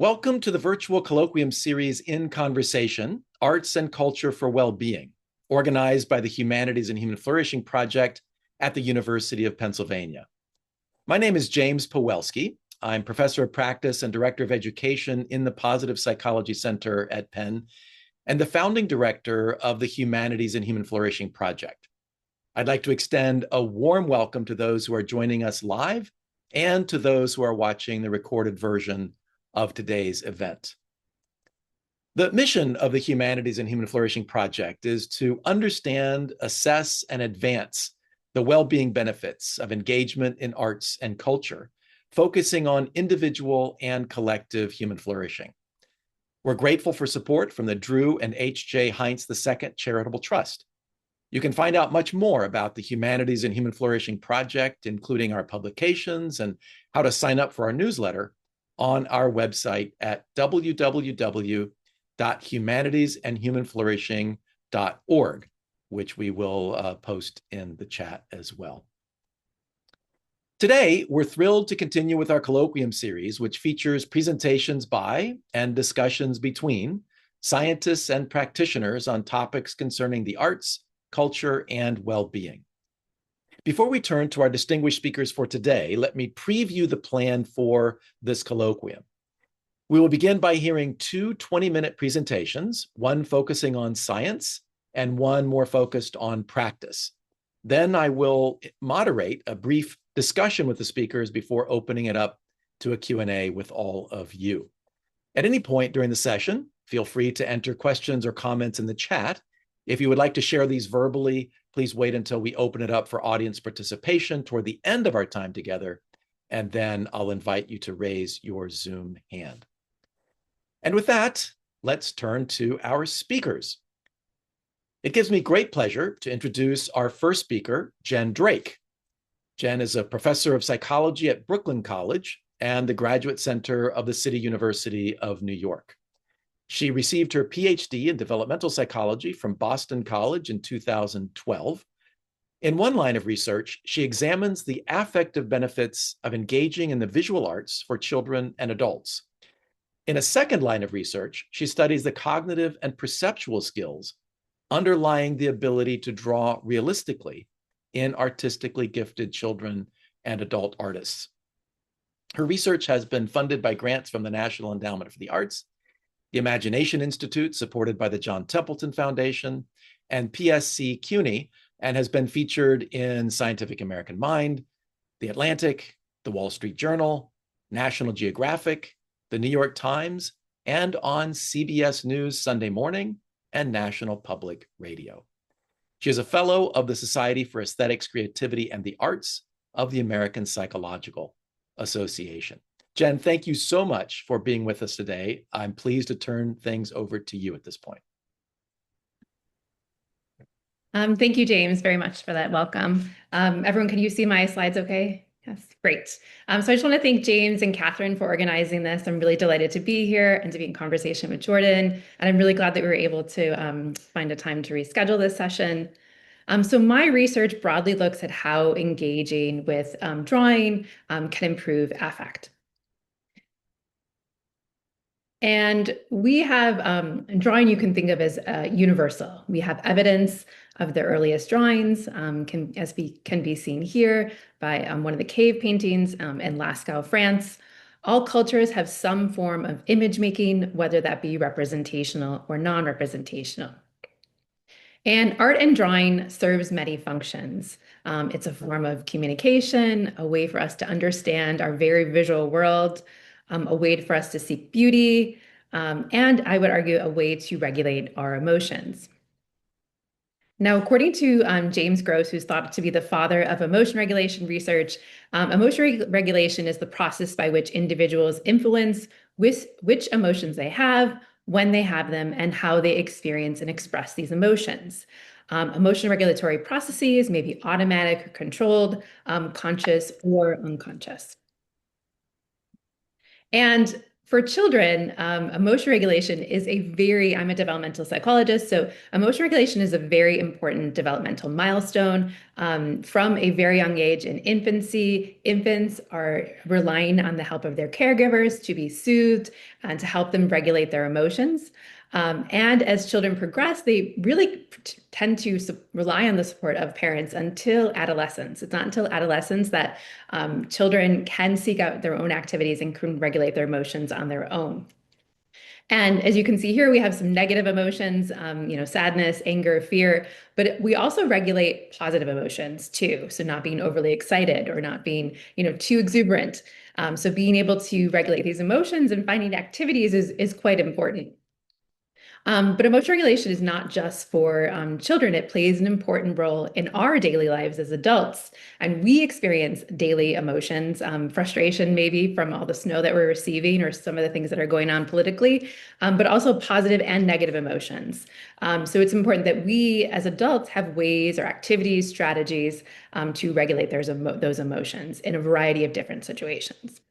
Welcome to the virtual colloquium series In Conversation, Arts and Culture for Wellbeing, organized by the Humanities and Human Flourishing Project at the University of Pennsylvania. My name is James Pawelski. I'm professor of practice and director of education in the Positive Psychology Center at Penn, and the founding director of the Humanities and Human Flourishing Project. I'd like to extend a warm welcome to those who are joining us live and to those who are watching the recorded version of today's event. The mission of the Humanities and Human Flourishing Project is to understand, assess, and advance the well-being benefits of engagement in arts and culture, focusing on individual and collective human flourishing. We're grateful for support from the Drew and H.J. Heinz II Charitable Trust. You can find out much more about the Humanities and Human Flourishing Project, including our publications and how to sign up for our newsletter, on our website at www.humanitiesandhumanflourishing.org, which we will post in the chat as well. Today, we're thrilled to continue with our colloquium series, which features presentations by and discussions between scientists and practitioners on topics concerning the arts, culture, and well-being. Before we turn to our distinguished speakers for today, let me preview the plan for this colloquium. We will begin by hearing two 20-minute presentations, one focusing on science and one more focused on practice. Then I will moderate a brief discussion with the speakers before opening it up to a Q&A with all of you. At any point during the session, feel free to enter questions or comments in the chat. If you would like to share these verbally, please wait until we open it up for audience participation toward the end of our time together, and then I'll invite you to raise your Zoom hand. And with that, let's turn to our speakers. It gives me great pleasure to introduce our first speaker, Jen Drake. Jen is a professor of psychology at Brooklyn College and the Graduate Center of the City University of New York. She received her PhD in developmental psychology from Boston College in 2012. In one line of research, she examines the affective benefits of engaging in the visual arts for children and adults. In a second line of research, she studies the cognitive and perceptual skills underlying the ability to draw realistically in artistically gifted children and adult artists. Her research has been funded by grants from the National Endowment for the Arts, the Imagination Institute, supported by the John Templeton Foundation, and PSC CUNY, and has been featured in Scientific American Mind, The Atlantic, The Wall Street Journal, National Geographic, The New York Times, and on CBS News Sunday Morning and National Public Radio. She is a fellow of the Society for Aesthetics, Creativity, and the Arts of the American Psychological Association. Jen, thank you so much for being with us today. I'm pleased to turn things over to you at this point. Thank you, James, very much for that welcome. Everyone, can you see my slides okay? Yes, great. So I just want to thank James and Catherine for organizing this. I'm really delighted to be here and to be in conversation with Jordan. And I'm really glad that we were able to find a time to reschedule this session. So my research broadly looks at how engaging with drawing can improve affect. And we have drawing you can think of as universal. We have evidence of the earliest drawings, can be seen here by one of the cave paintings in Lascaux, France. All cultures have some form of image making, whether that be representational or non-representational. And art and drawing serves many functions. It's a form of communication, a way for us to understand our very visual world, a way for us to seek beauty, and I would argue a way to regulate our emotions. Now, according to James Gross, who's thought to be the father of emotion regulation research, emotion regulation is the process by which individuals influence which emotions they have, when they have them, and how they experience and express these emotions. Emotion regulatory processes may be automatic or controlled, conscious or unconscious. And For children, emotion regulation is I'm a developmental psychologist, so emotion regulation is a very important developmental milestone. From a very young age in infancy, infants are relying on the help of their caregivers to be soothed and to help them regulate their emotions. And as children progress, they really tend to rely on the support of parents until adolescence. It's not until adolescence that children can seek out their own activities and can regulate their emotions on their own. And as you can see here, we have some negative emotions, sadness, anger, fear, but we also regulate positive emotions too. So not being overly excited or not being, too exuberant. So being able to regulate these emotions and finding activities is quite important. But emotion regulation is not just for children. It plays an important role in our daily lives as adults. And we experience daily emotions, frustration maybe from all the snow that we're receiving or some of the things that are going on politically, but also positive and negative emotions. So it's important that we as adults have ways or activities, strategies to regulate those emotions in a variety of different situations.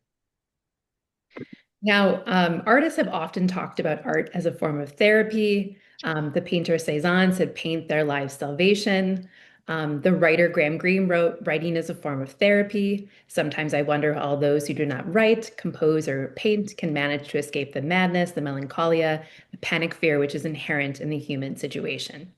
Now, artists have often talked about art as a form of therapy. The painter Cezanne said, paint their lives salvation. The writer Graham Greene wrote, writing is a form of therapy. Sometimes I wonder how all those who do not write, compose, or paint can manage to escape the madness, the melancholia, the panic fear, which is inherent in the human situation.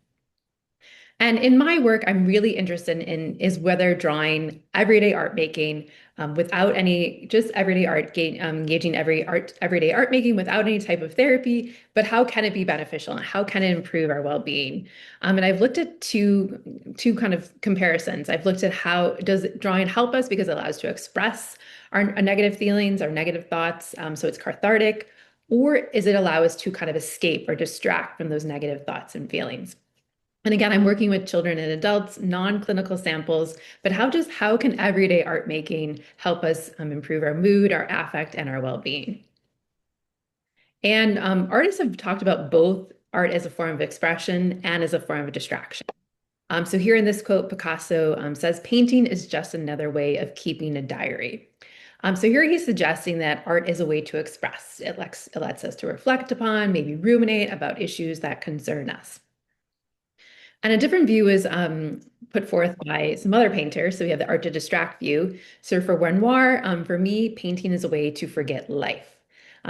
And in my work, I'm really interested in is whether drawing everyday art making without any just everyday art engaging everyday art making without any type of therapy, but how can it be beneficial and how can it improve our well-being? And I've looked at two kind of comparisons. I've looked at how does drawing help us because it allows us to express our negative feelings, our negative thoughts, so it's cathartic, or is it allow us to kind of escape or distract from those negative thoughts and feelings? And again, I'm working with children and adults, non-clinical samples, but how can everyday art making help us improve our mood, our affect, and our well-being? And artists have talked about both art as a form of expression and as a form of distraction. So here in this quote, Picasso says, painting is just another way of keeping a diary. So here he's suggesting that art is a way to express. It lets us to reflect upon, maybe ruminate about issues that concern us. And a different view is put forth by some other painters. So we have the art to distract view. So for Renoir, for me, painting is a way to forget life.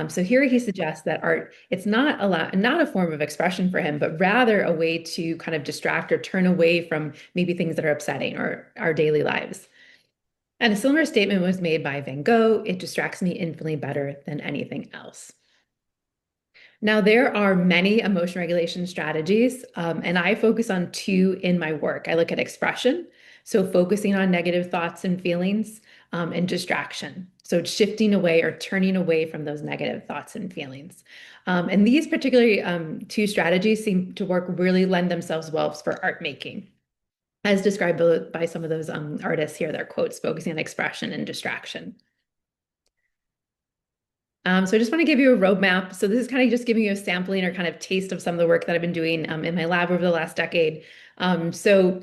So here he suggests that art, it's not a form of expression for him, but rather a way to kind of distract or turn away from maybe things that are upsetting or our daily lives. And a similar statement was made by Van Gogh, it distracts me infinitely better than anything else. Now, there are many emotion regulation strategies, and I focus on two in my work. I look at expression, so focusing on negative thoughts and feelings, and distraction. So shifting away or turning away from those negative thoughts and feelings. And these particularly two strategies seem to really lend themselves well for art making, as described by some of those artists here, their quotes focusing on expression and distraction. So I just want to give you a roadmap. So this is kind of just giving you a sampling or kind of taste of some of the work that I've been doing in my lab over the last decade. So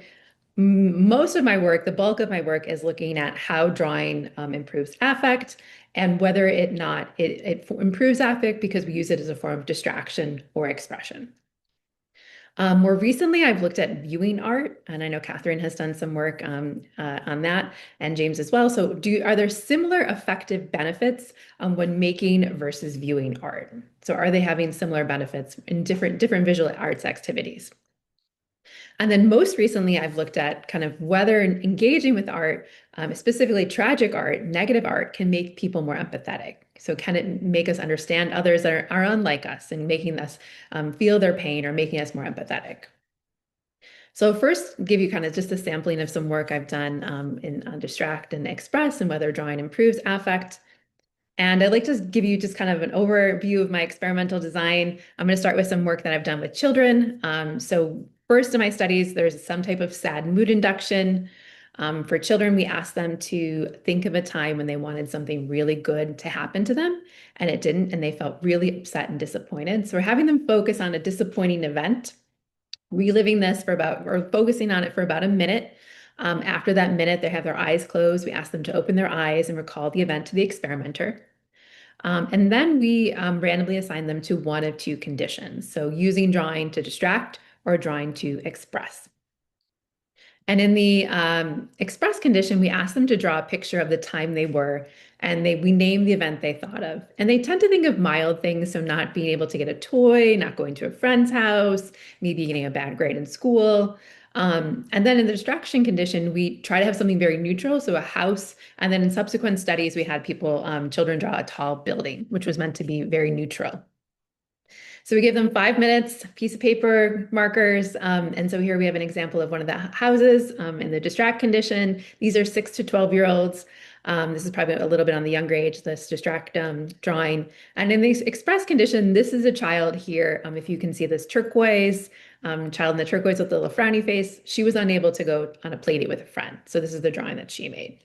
most of my work, the bulk of my work is looking at how drawing improves affect and whether it improves affect because we use it as a form of distraction or expression. More recently, I've looked at viewing art, and I know Catherine has done some work on that, and James as well. So, are there similar affective benefits when making versus viewing art? So, are they having similar benefits in different visual arts activities? And then most recently, I've looked at kind of whether engaging with art, specifically tragic art, negative art, can make people more empathetic. So can it make us understand others that are unlike us and making us feel their pain or making us more empathetic? So first, give you kind of just a sampling of some work I've done on distract and express and whether drawing improves affect. And I'd like to give you just kind of an overview of my experimental design. I'm going to start with some work that I've done with children. So first in my studies, there's some type of sad mood induction. For children, we asked them to think of a time when they wanted something really good to happen to them, and it didn't, and they felt really upset and disappointed. So we're having them focus on a disappointing event, reliving this or focusing on it for about a minute. After that minute, they have their eyes closed. We ask them to open their eyes and recall the event to the experimenter. And then we randomly assign them to one of two conditions. So using drawing to distract or drawing to express. And in the express condition, we ask them to draw a picture of the time they were, and we name the event they thought of. And they tend to think of mild things, so not being able to get a toy, not going to a friend's house, maybe getting a bad grade in school. And then in the distraction condition, we try to have something very neutral, so a house. And then in subsequent studies, we had children draw a tall building, which was meant to be very neutral. So we give them 5 minutes, piece of paper, markers. And so here we have an example of one of the houses in the distract condition. These are 6 to 12-year-olds. This is probably a little bit on the younger age, this distract drawing. And in the express condition, this is a child here. If you can see this turquoise, child in the turquoise with the little frowny face, she was unable to go on a play date with a friend. So this is the drawing that she made.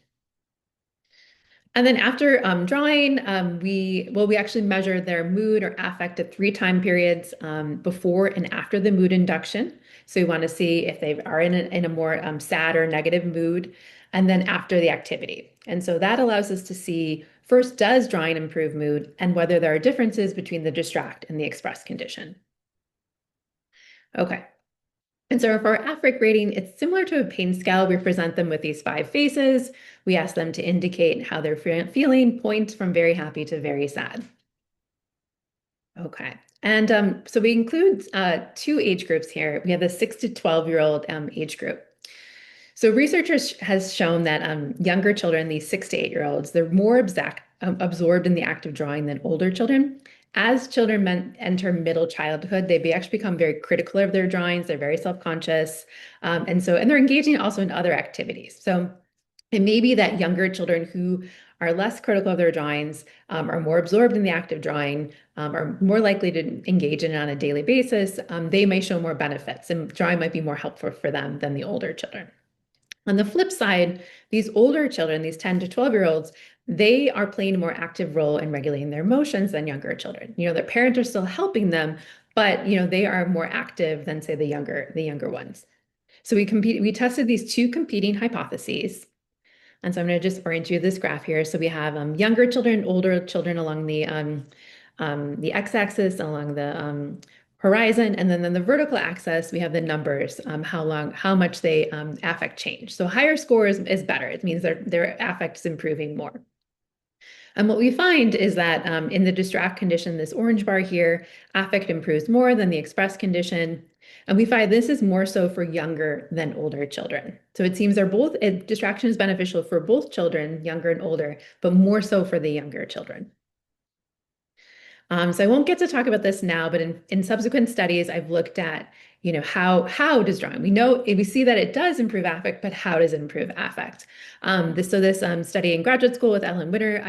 And then after drawing, we actually measure their mood or affect at 3 time periods before and after the mood induction. So we want to see if they are in a more sad or negative mood, and then after the activity. And so that allows us to see first, does drawing improve mood, and whether there are differences between the distract and the express condition. Okay. And so for our affect rating, it's similar to a pain scale. We present them with these 5 faces. We ask them to indicate how they're feeling, points from very happy to very sad. Okay. And so we include 2 age groups here. We have the 6 to 12-year-old age group. So researchers has shown that younger children, these 6 to 8-year-olds, they're more absorbed in the act of drawing than older children. As children enter middle childhood, they actually become very critical of their drawings. They're very self-conscious. And they're engaging also in other activities. So it may be that younger children who are less critical of their drawings, are more absorbed in the act of drawing, are more likely to engage in it on a daily basis. They may show more benefits, and drawing might be more helpful for them than the older children. On the flip side, these older children, these 10 to 12-year-olds, they are playing a more active role in regulating their emotions than younger children. Their parents are still helping them, but they are more active than, say, the younger ones. So we tested these 2 competing hypotheses. And so I'm going to just orient you to this graph here. So we have younger children, older children along the x-axis, along the horizon, and then on the vertical axis, we have the numbers, how much they affect change. So higher score is better. It means their affect is improving more. And what we find is that in the distract condition, this orange bar here, affect improves more than the express condition. And we find this is more so for younger than older children. So it seems distraction is beneficial for both children, younger and older, but more so for the younger children. So I won't get to talk about this now, but in subsequent studies, I've looked at, how does drawing? We see that it does improve affect, but how does it improve affect? This study in graduate school with Ellen Winter,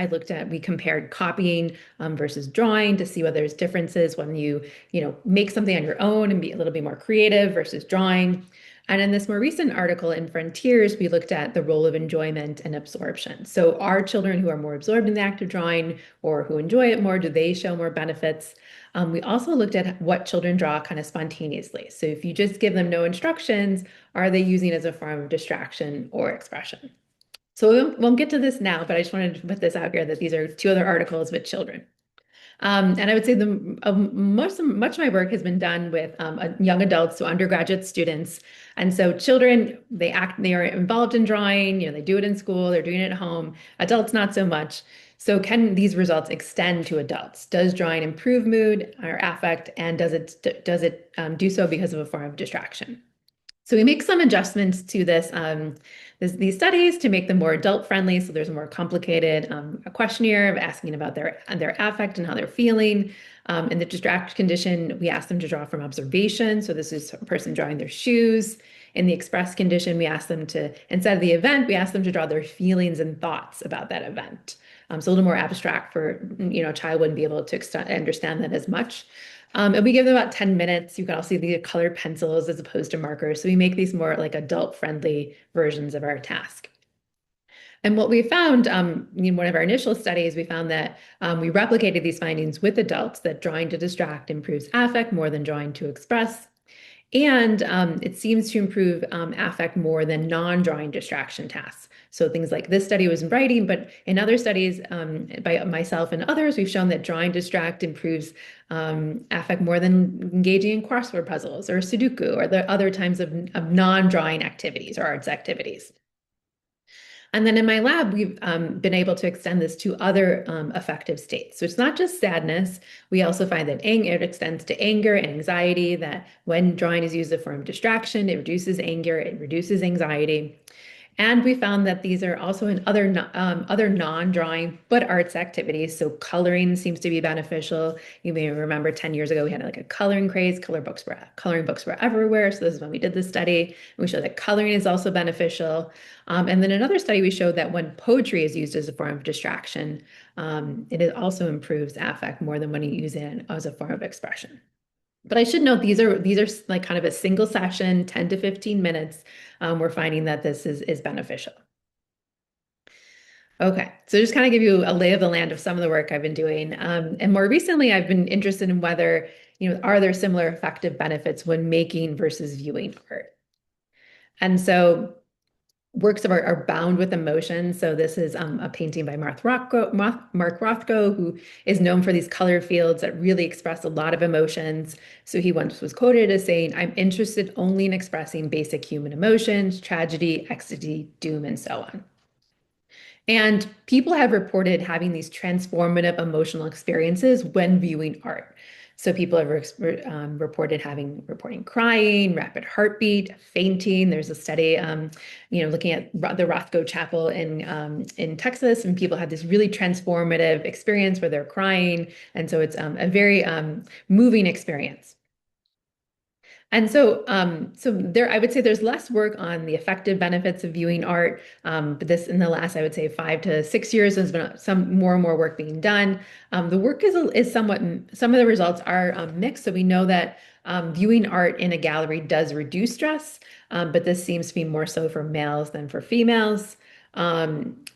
we compared copying versus drawing to see whether there's differences when you make something on your own and be a little bit more creative versus drawing. And in this more recent article in Frontiers, we looked at the role of enjoyment and absorption. So are children who are more absorbed in the act of drawing or who enjoy it more, do they show more benefits? We also looked at what children draw kind of spontaneously. So if you just give them no instructions, are they using it as a form of distraction or expression? So we won't get to this now, but I just wanted to put this out here that these are 2 other articles with children. And I would say much of my work has been done with young adults, so undergraduate students. And so children, they are involved in drawing, they do it in school, they're doing it at home. Adults, not so much. So can these results extend to adults? Does drawing improve mood or affect, and does it do so because of a form of distraction? So we make some adjustments to these studies to make them more adult friendly. So there's a more complicated a questionnaire of asking about their affect and how they're feeling. In the distract condition, we ask them to draw from observation. So this is a person drawing their shoes. In the express condition, we ask them to, instead of the event, we ask them to draw their feelings and thoughts about that event. So a little more abstract for, a child wouldn't be able to understand that as much. And we give them about 10 minutes. You can also see the colored pencils as opposed to markers. So we make these more like adult-friendly versions of our task. And what we found in one of our initial studies, we found that we replicated these findings with adults, that drawing to distract improves affect more than drawing to express. And it seems to improve affect more than non-drawing distraction tasks. So things like this study was in writing, but in other studies by myself and others, we've shown that drawing distract improves affect more than engaging in crossword puzzles or Sudoku or the other types of non-drawing activities or arts activities. And then in my lab, we've been able to extend this to other affective states. So it's not just sadness. We also find that it extends to anger and anxiety, that when drawing is used as a form of distraction, it reduces anger, it reduces anxiety. And we found that these are also in other non-drawing but arts activities. So coloring seems to be beneficial. You may remember 10 years ago we had like a coloring craze. Coloring books were everywhere. So this is when we did this study. We showed that coloring is also beneficial. And then another study we showed that when poetry is used as a form of distraction, it also improves affect more than when you use it as a form of expression. But I should note these are like kind of a single session, 10 to 15 minutes. We're finding that this is beneficial. Okay, so just kind of give you a lay of the land of some of the work I've been doing. And more recently, I've been interested in whether, are there similar effective benefits when making versus viewing art? And so works of art are bound with emotion. So this is a painting by Mark Rothko, who is known for these color fields that really express a lot of emotions. So he once was quoted as saying, "I'm interested only in expressing basic human emotions, tragedy, ecstasy, doom, and so on." And people have reported having these transformative emotional experiences when viewing art. So people have reported reporting crying, rapid heartbeat, fainting. There's a study, looking at the Rothko Chapel in Texas, and people had this really transformative experience where they're crying, and so it's a very moving experience. And so there, I would say there's less work on the effective benefits of viewing art. But this, in the last, I would say 5 to 6 years, there's been some more and more work being done. The work is somewhat, some of the results are mixed. So we know that viewing art in a gallery does reduce stress, but this seems to be more so for males than for females.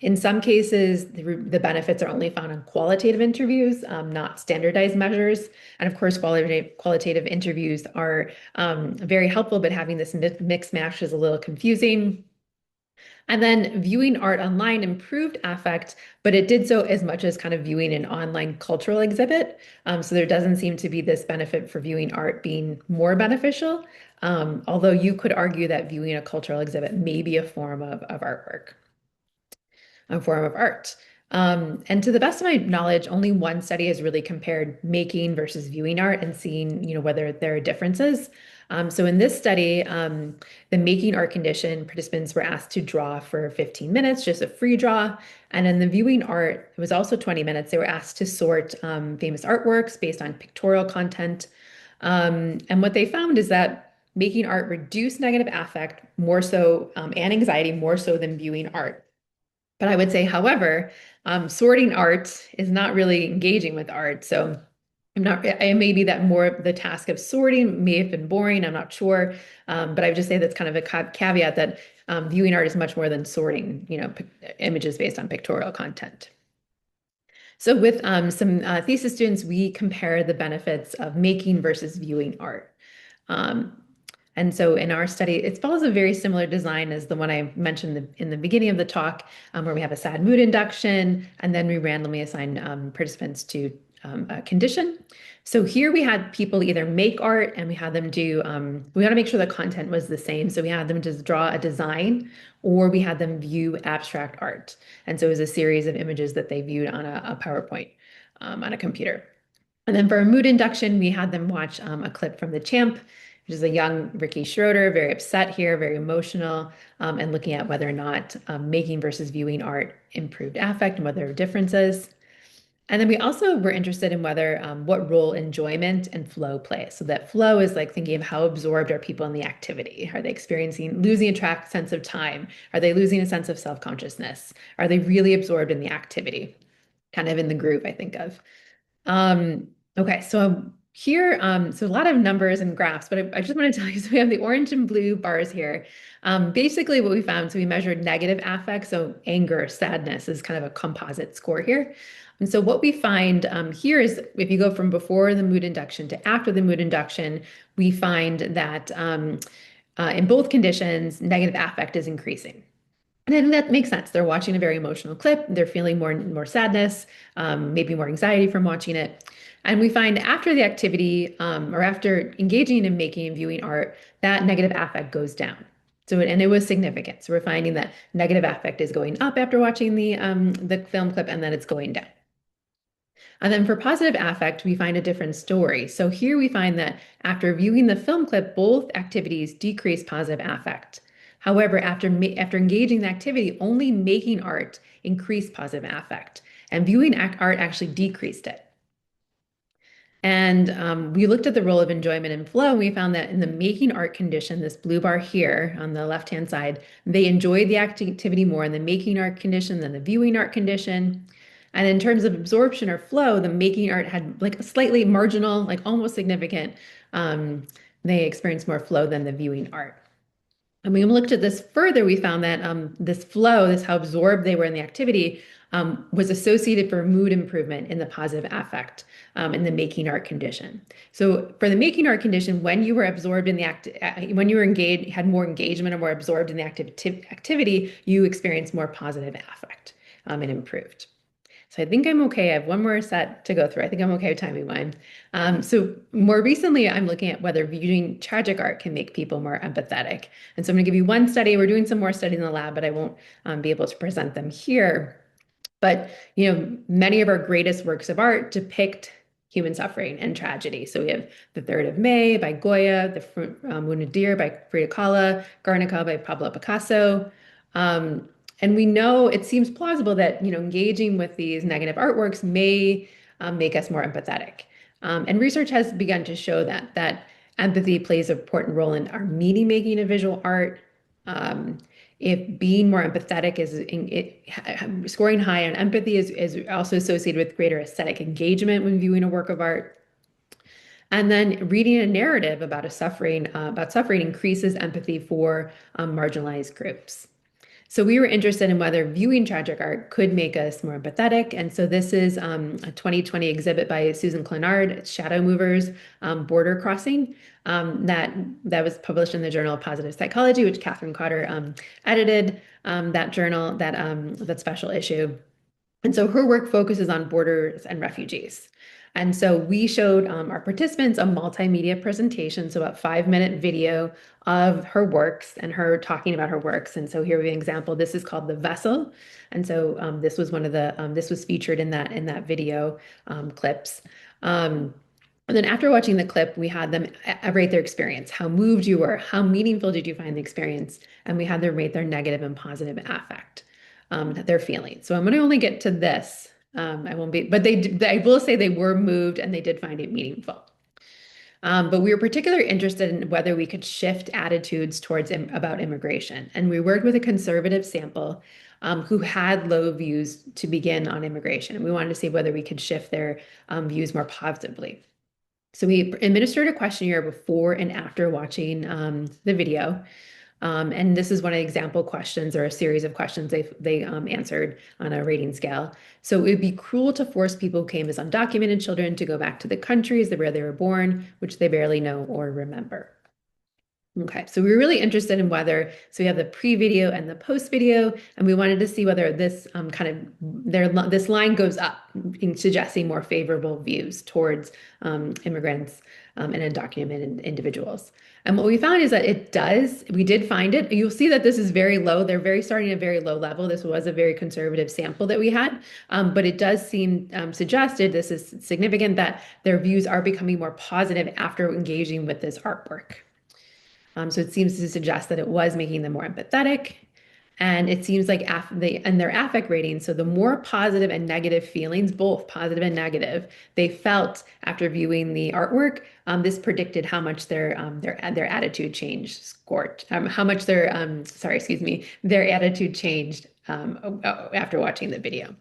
In some cases, the benefits are only found in qualitative interviews, not standardized measures. And of course, qualitative interviews are very helpful, but having this mix match is a little confusing. And then viewing art online improved affect, but it did so as much as kind of viewing an online cultural exhibit. So there doesn't seem to be this benefit for viewing art being more beneficial, although you could argue that viewing a cultural exhibit may be a form of artwork, a form of art. And to the best of my knowledge, only one study has really compared making versus viewing art and seeing, whether there are differences. So in this study, the making art condition, participants were asked to draw for 15 minutes, just a free draw. And in the viewing art, it was also 20 minutes. They were asked to sort famous artworks based on pictorial content. And what they found is that making art reduced negative affect more so, and anxiety more so than viewing art. But I would say, however, sorting art is not really engaging with art. So I'm not, it may be that more of the task of sorting may have been boring. I'm not sure. But I would just say that's kind of a caveat that viewing art is much more than sorting, images based on pictorial content. So with some thesis students, we compare the benefits of making versus viewing art. Um, and so in our study, it follows a very similar design as the one I mentioned in the beginning of the talk, where we have a sad mood induction, and then we randomly assign participants to a condition. So here we had people either make art and we had them do, we want to make sure the content was the same. So we had them just draw a design or we had them view abstract art. And so it was a series of images that they viewed on a PowerPoint on a computer. And then for a mood induction, we had them watch a clip from The Champ, which is a young Ricky Schroeder, very upset here, very emotional, and looking at whether or not making versus viewing art improved affect and whether there are differences. And then we also were interested in whether what role enjoyment and flow play. So that flow is like thinking of how absorbed are people in the activity? Are they losing a track sense of time? Are they losing a sense of self-consciousness? Are they really absorbed in the activity? Kind of in the groove, I think of. Okay, so Here, so a lot of numbers and graphs, but I just want to tell you, so we have the orange and blue bars here. Basically what we found, so we measured negative affect, so anger, sadness is kind of a composite score here. And so what we find here is if you go from before the mood induction to after the mood induction, we find that in both conditions, negative affect is increasing. And I think that makes sense. They're watching a very emotional clip. They're feeling more sadness, maybe more anxiety from watching it. And we find after the activity or after engaging in making and viewing art, that negative affect goes down. So and it was significant. So we're finding that negative affect is going up after watching the film clip, and then it's going down. And then for positive affect, we find a different story. So here we find that after viewing the film clip, both activities decrease positive affect. However, after engaging the activity, only making art increased positive affect, and viewing art actually decreased it. And we looked at the role of enjoyment and flow, and we found that in the making art condition, this blue bar here on the left-hand side, they enjoyed the activity more in the making art condition than the viewing art condition. And in terms of absorption or flow, the making art had like a slightly marginal, like almost significant, they experienced more flow than the viewing art. And we looked at this further, we found that this flow, this how absorbed they were in the activity, was associated for mood improvement in the positive affect in the making art condition. So for the making art condition, when you were absorbed in the when you were engaged, had more engagement or more absorbed in the activity, you experienced more positive affect and improved. So I think I'm okay. I have one more set to go through. I think I'm okay with timing mine. So more recently, I'm looking at whether viewing tragic art can make people more empathetic. And so I'm going to give you one study. We're doing some more studies in the lab, but I won't be able to present them here. But many of our greatest works of art depict human suffering and tragedy. So we have The Third of May by Goya, The Wounded Deer by Frida Kahlo, Guernica by Pablo Picasso. And we know it seems plausible that engaging with these negative artworks may make us more empathetic. And research has begun to show that empathy plays an important role in our meaning making of visual art. If being more empathetic scoring high on empathy is also associated with greater aesthetic engagement when viewing a work of art. And then reading a narrative about suffering increases empathy for marginalized groups. So we were interested in whether viewing tragic art could make us more empathetic. And so this is a 2020 exhibit by Susan Clenard, Shadow Movers, Border Crossing, that was published in the Journal of Positive Psychology, which Catherine Cotter edited that journal, that special issue. And so her work focuses on borders and refugees. And so we showed our participants a multimedia presentation, so about 5-minute video of her works and her talking about her works. And so here we have an example. This is called The Vessel. And so this was this was featured in that video clips. And then after watching the clip, we had them rate their experience. How moved you were, how meaningful did you find the experience? And we had them rate their negative and positive affect that they're feeling. So I'm going to only get to this. I won't be, but I will say they were moved and they did find it meaningful. But we were particularly interested in whether we could shift attitudes towards about immigration. And we worked with a conservative sample who had low views to begin on immigration. And we wanted to see whether we could shift their views more positively. So we administered a questionnaire before and after watching the video. And this is one of the example questions or a series of questions they answered on a rating scale. So it would be cruel to force people who came as undocumented children to go back to the countries where they were born, which they barely know or remember. Okay, so we were really interested in so we have the pre-video and the post-video, and we wanted to see whether this this line goes up, suggesting more favorable views towards immigrants and undocumented individuals. And what we found is that it does. We did find it. You'll see that this is very low. They're starting at a very low level. This was a very conservative sample that we had, but it does seem suggested, this is significant, that their views are becoming more positive after engaging with this artwork. So it seems to suggest that it was making them more empathetic. And it seems like their affect rating, so the more positive and negative feelings, both positive and negative, they felt after viewing the artwork, this predicted how much their attitude changed scored, how much their attitude changed after watching the video.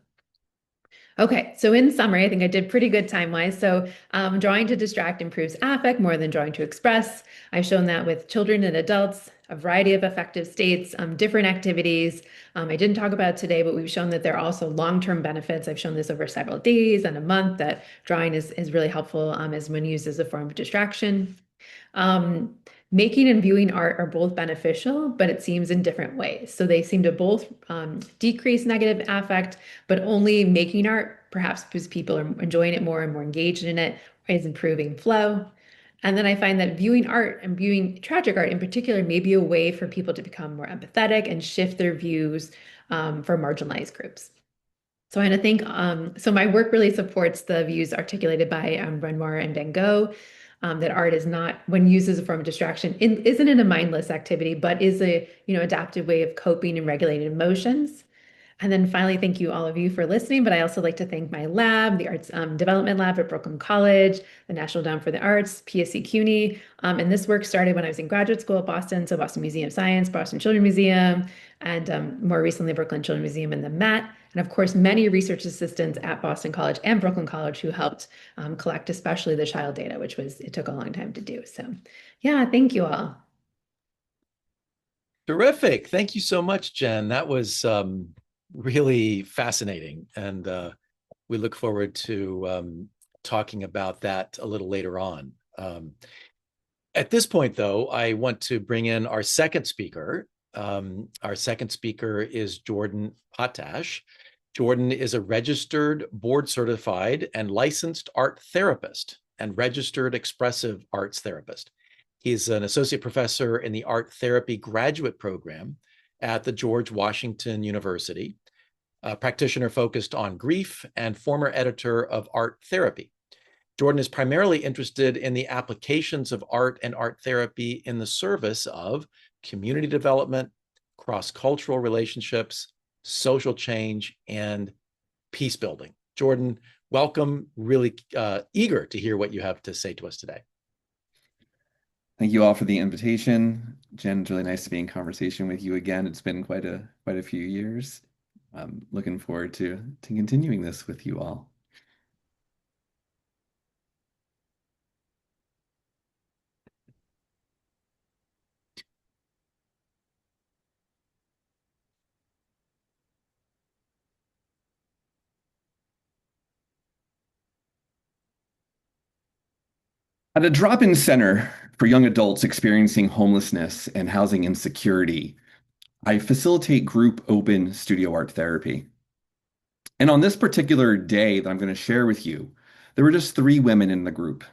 Okay, so in summary, I think I did pretty good time-wise. So drawing to distract improves affect more than drawing to express. I've shown that with children and adults, a variety of affective states, different activities. I didn't talk about today, but we've shown that there are also long-term benefits. I've shown this over several days and a month that drawing is really helpful as when used as a form of distraction. Um, Making and viewing art are both beneficial, but it seems in different ways. So they seem to both decrease negative affect, but only making art, perhaps because people are enjoying it more and more engaged in it, is improving flow. And then I find that viewing art and viewing tragic art in particular may be a way for people to become more empathetic and shift their views for marginalized groups. So I want to think, so my work really supports the views articulated by Renoir and Van Gogh, that art is not, when used as a form of distraction, isn't it a mindless activity, but is a, adaptive way of coping and regulating emotions. And then finally, thank you all of you for listening. But I also like to thank my lab, the Arts Development Lab at Brooklyn College, the National Endowment for the Arts, PSC CUNY. And this work started when I was in graduate school at Boston, so Boston Museum of Science, Boston Children's Museum, and more recently, Brooklyn Children's Museum and the Met. And of course, many research assistants at Boston College and Brooklyn College who helped collect especially the child data, it took a long time to do. So yeah, thank you all. Terrific. Thank you so much, Jen. That was really fascinating. And we look forward to talking about that a little later on. At this point, though, I want to bring in our second speaker. Our second speaker is Jordan Potash. Jordan is a registered, board certified, and licensed art therapist and registered expressive arts therapist. He's an associate professor in the art therapy graduate program at the George Washington University, a practitioner focused on grief, and former editor of Art Therapy. Jordan is primarily interested in the applications of art and art therapy in the service of community development, cross-cultural relationships, social change, and peace building. Jordan, welcome. Really eager to hear what you have to say to us today. Thank you all for the invitation. Jen, it's really nice to be in conversation with you again. It's been quite a few years. I'm looking forward to continuing this with you all. At a drop-in center for young adults experiencing homelessness and housing insecurity, I facilitate group open studio art therapy. And on this particular day that I'm going to share with you, there were just 3 women in the group.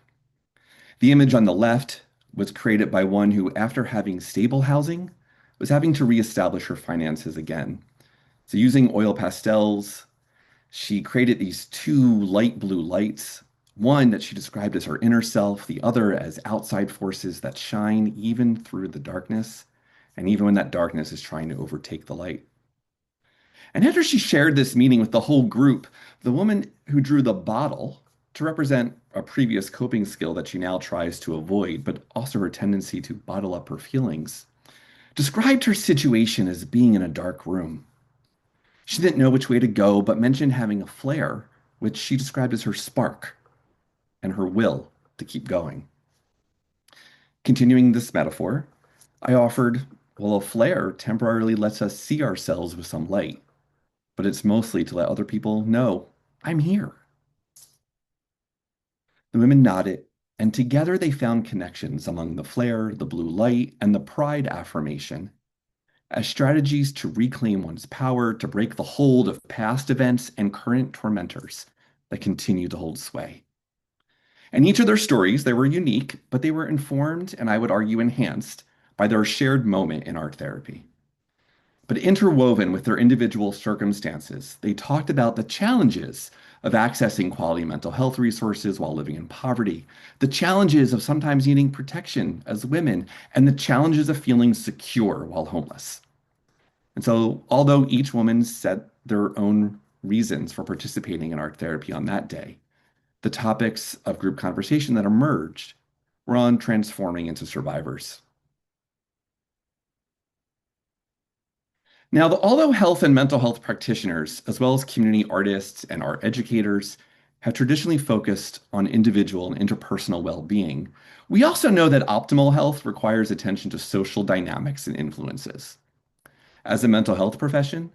The image on the left was created by one who, after having stable housing, was having to reestablish her finances again. So using oil pastels, she created these 2 light blue lights, one that she described as her inner self, the other as outside forces that shine even through the darkness, and even when that darkness is trying to overtake the light. And after she shared this meaning with the whole group, the woman who drew the bottle to represent a previous coping skill that she now tries to avoid, but also her tendency to bottle up her feelings, described her situation as being in a dark room. She didn't know which way to go, but mentioned having a flare, which she described as her spark and her will to keep going. Continuing this metaphor, I offered, well, a flare temporarily lets us see ourselves with some light, but it's mostly to let other people know I'm here. The women nodded, and together they found connections among the flare, the blue light, and the pride affirmation as strategies to reclaim one's power to break the hold of past events and current tormentors that continue to hold sway. And each of their stories, they were unique, but they were informed, and I would argue enhanced, by their shared moment in art therapy. But interwoven with their individual circumstances, they talked about the challenges of accessing quality mental health resources while living in poverty, the challenges of sometimes needing protection as women, and the challenges of feeling secure while homeless. And so, although each woman set their own reasons for participating in art therapy on that day, the topics of group conversation that emerged were on transforming into survivors. Now, although health and mental health practitioners, as well as community artists and art educators, have traditionally focused on individual and interpersonal well-being, we also know that optimal health requires attention to social dynamics and influences. As a mental health profession,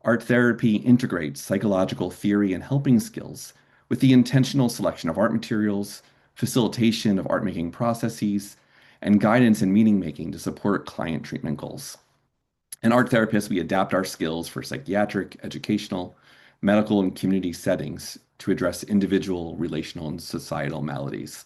art therapy integrates psychological theory and helping skills with the intentional selection of art materials, facilitation of art making processes, and guidance in meaning making to support client treatment goals. In art therapists, we adapt our skills for psychiatric, educational, medical, and community settings to address individual, relational, and societal maladies.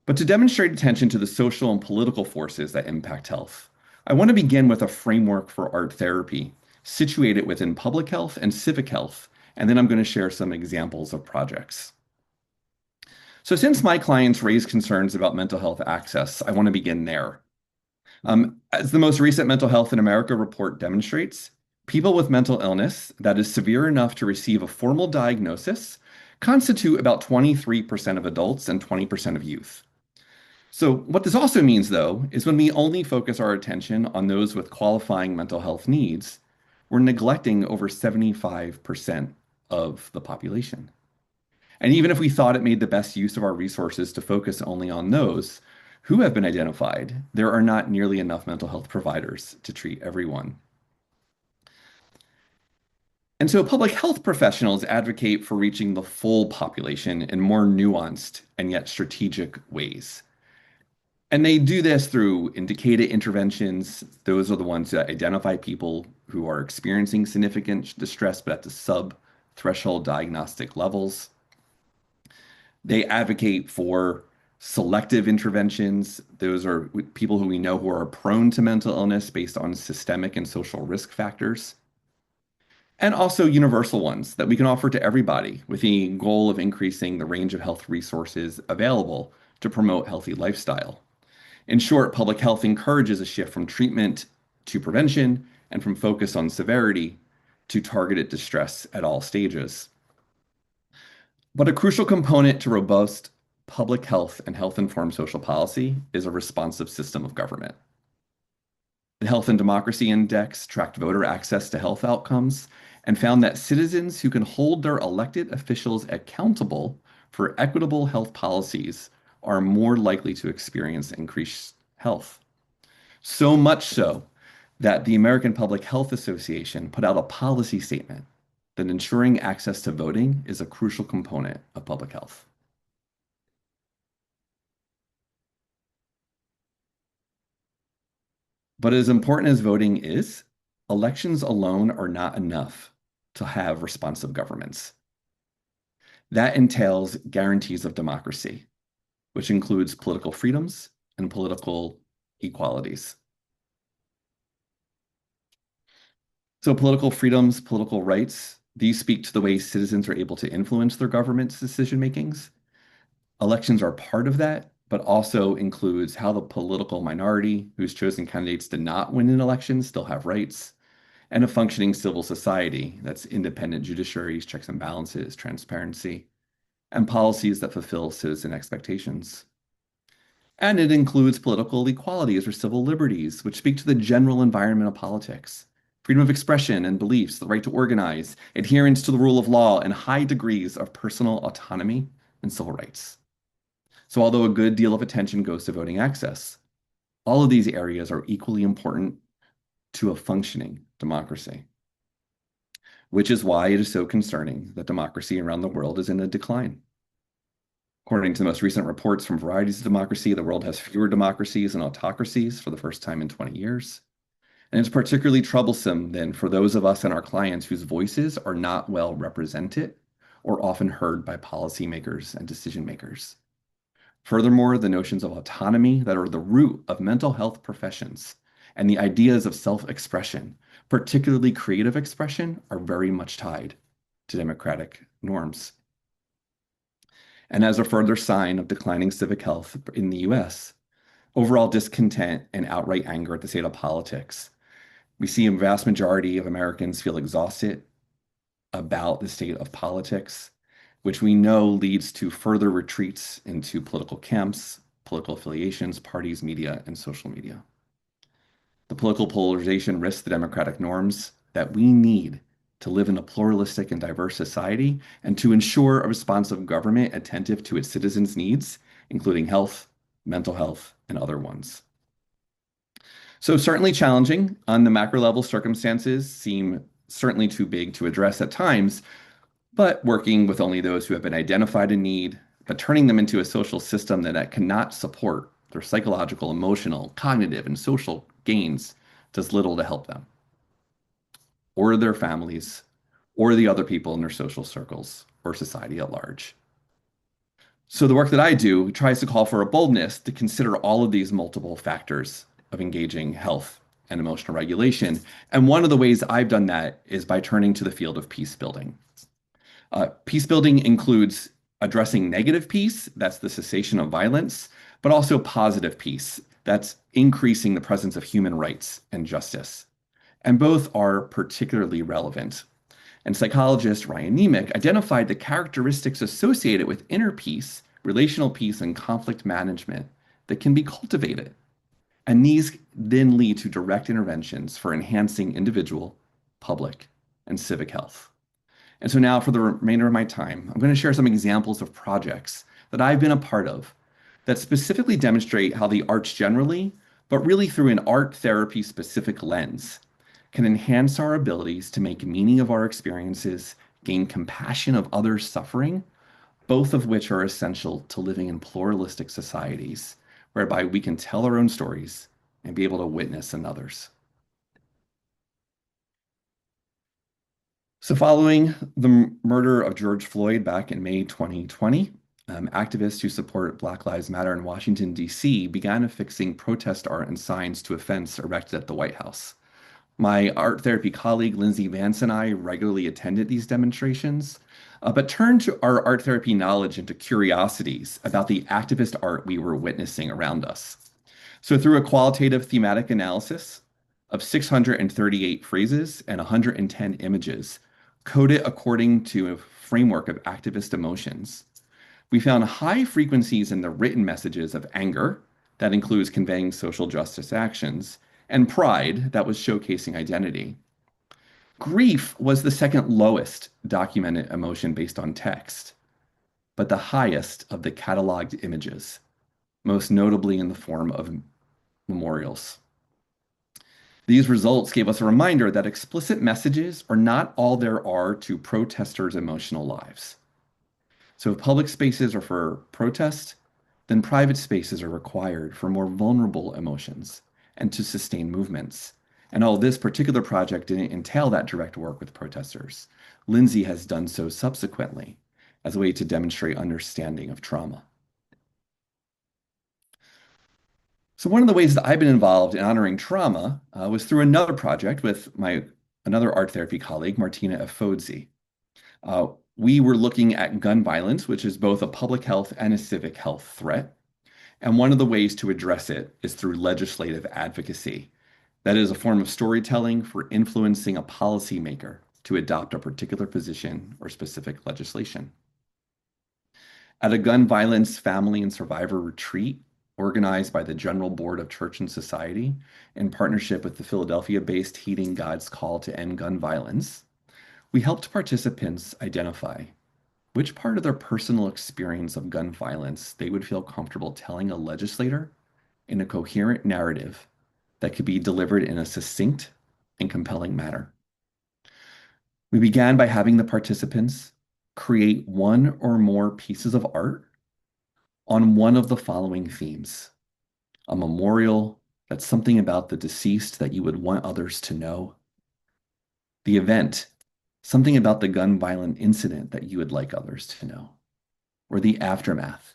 But to demonstrate attention to the social and political forces that impact health, I want to begin with a framework for art therapy, situated within public health and civic health, and then I'm going to share some examples of projects. So since my clients raise concerns about mental health access, I want to begin there. As the most recent Mental Health in America report demonstrates, people with mental illness that is severe enough to receive a formal diagnosis constitute about 23% of adults and 20% of youth. So what this also means, though, is when we only focus our attention on those with qualifying mental health needs, we're neglecting over 75% of the population. And even if we thought it made the best use of our resources to focus only on those who have been identified, there are not nearly enough mental health providers to treat everyone. And so public health professionals advocate for reaching the full population in more nuanced and yet strategic ways. And they do this through indicated interventions. Those are the ones that identify people who are experiencing significant distress, but at the sub-threshold diagnostic levels. They advocate for selective interventions. Those are people who we know who are prone to mental illness based on systemic and social risk factors. And also universal ones that we can offer to everybody with the goal of increasing the range of health resources available to promote healthy lifestyle. In short, public health encourages a shift from treatment to prevention and from focus on severity to targeted distress at all stages. But a crucial component to robust public health and health-informed social policy is a responsive system of government. The Health and Democracy Index tracked voter access to health outcomes and found that citizens who can hold their elected officials accountable for equitable health policies are more likely to experience increased health. So much so that the American Public Health Association put out a policy statement that ensuring access to voting is a crucial component of public health. But as important as voting is, elections alone are not enough to have responsive governments. That entails guarantees of democracy, which includes political freedoms and political equalities. So political freedoms, political rights, these speak to the way citizens are able to influence their government's decision makings. Elections are part of that, but also includes how the political minority whose chosen candidates did not win an election still have rights, and a functioning civil society that's independent judiciaries, checks and balances, transparency, and policies that fulfill citizen expectations. And it includes political equalities or civil liberties, which speak to the general environment of politics, freedom of expression and beliefs, the right to organize, adherence to the rule of law, and high degrees of personal autonomy and civil rights. So although a good deal of attention goes to voting access, all of these areas are equally important to a functioning democracy, which is why it is so concerning that democracy around the world is in a decline. According to the most recent reports from Varieties of Democracy, the world has fewer democracies and autocracies for the first time in 20 years. And it's particularly troublesome then for those of us and our clients whose voices are not well represented or often heard by policymakers and decision makers. Furthermore, the notions of autonomy that are the root of mental health professions and the ideas of self-expression, particularly creative expression, are very much tied to democratic norms. And as a further sign of declining civic health in the US, overall discontent and outright anger at the state of politics. We see a vast majority of Americans feel exhausted about the state of politics, which we know leads to further retreats into political camps, political affiliations, parties, media, and social media. The political polarization risks the democratic norms that we need to live in a pluralistic and diverse society and to ensure a responsive government attentive to its citizens' needs, including health, mental health, and other ones. So certainly challenging on the macro level, circumstances seem certainly too big to address at times, but working with only those who have been identified in need, but turning them into a social system that cannot support their psychological, emotional, cognitive, and social gains does little to help them or their families or the other people in their social circles or society at large. So the work that I do tries to call for a boldness to consider all of these multiple factors of engaging health and emotional regulation. And one of the ways I've done that is by turning to the field of peace building. Peace building includes addressing negative peace, that's the cessation of violence, but also positive peace, that's increasing the presence of human rights and justice. And both are particularly relevant. And psychologist Ryan Nemec identified the characteristics associated with inner peace, relational peace, and conflict management that can be cultivated. And these then lead to direct interventions for enhancing individual, public, and civic health. And so now for the remainder of my time, I'm going to share some examples of projects that I've been a part of that specifically demonstrate how the arts generally, but really through an art therapy specific lens, can enhance our abilities to make meaning of our experiences, gain compassion of others' suffering, both of which are essential to living in pluralistic societies, whereby we can tell our own stories and be able to witness another's. So following the murder of George Floyd back in May 2020, activists who support Black Lives Matter in Washington, D.C. began affixing protest art and signs to a fence erected at the White House. My art therapy colleague, Lindsay Vance, and I regularly attended these demonstrations, but turned to our art therapy knowledge into curiosities about the activist art we were witnessing around us. So through a qualitative thematic analysis of 638 phrases and 110 images, coded according to a framework of activist emotions, we found high frequencies in the written messages of anger, that includes conveying social justice actions, and pride, that was showcasing identity. Grief was the second lowest documented emotion based on text, but the highest of the cataloged images, most notably in the form of memorials. These results gave us a reminder that explicit messages are not all there are to protesters' emotional lives. So if public spaces are for protest, then private spaces are required for more vulnerable emotions and to sustain movements. And although this particular project didn't entail that direct work with protesters, Lindsay has done so subsequently as a way to demonstrate understanding of trauma. So one of the ways that I've been involved in honoring trauma was through another project with another art therapy colleague, Martina Efodzi. We were looking at gun violence, which is both a public health and a civic health threat. And one of the ways to address it is through legislative advocacy. That is a form of storytelling for influencing a policymaker to adopt a particular position or specific legislation. At a gun violence family and survivor retreat organized by the General Board of Church and Society in partnership with the Philadelphia-based Heeding God's Call to End Gun Violence, we helped participants identify which part of their personal experience of gun violence they would feel comfortable telling a legislator in a coherent narrative that could be delivered in a succinct and compelling manner. We began by having the participants create one or more pieces of art on one of the following themes: a memorial that's something about the deceased that you would want others to know, the event, something about the gun violent incident that you would like others to know, or the aftermath,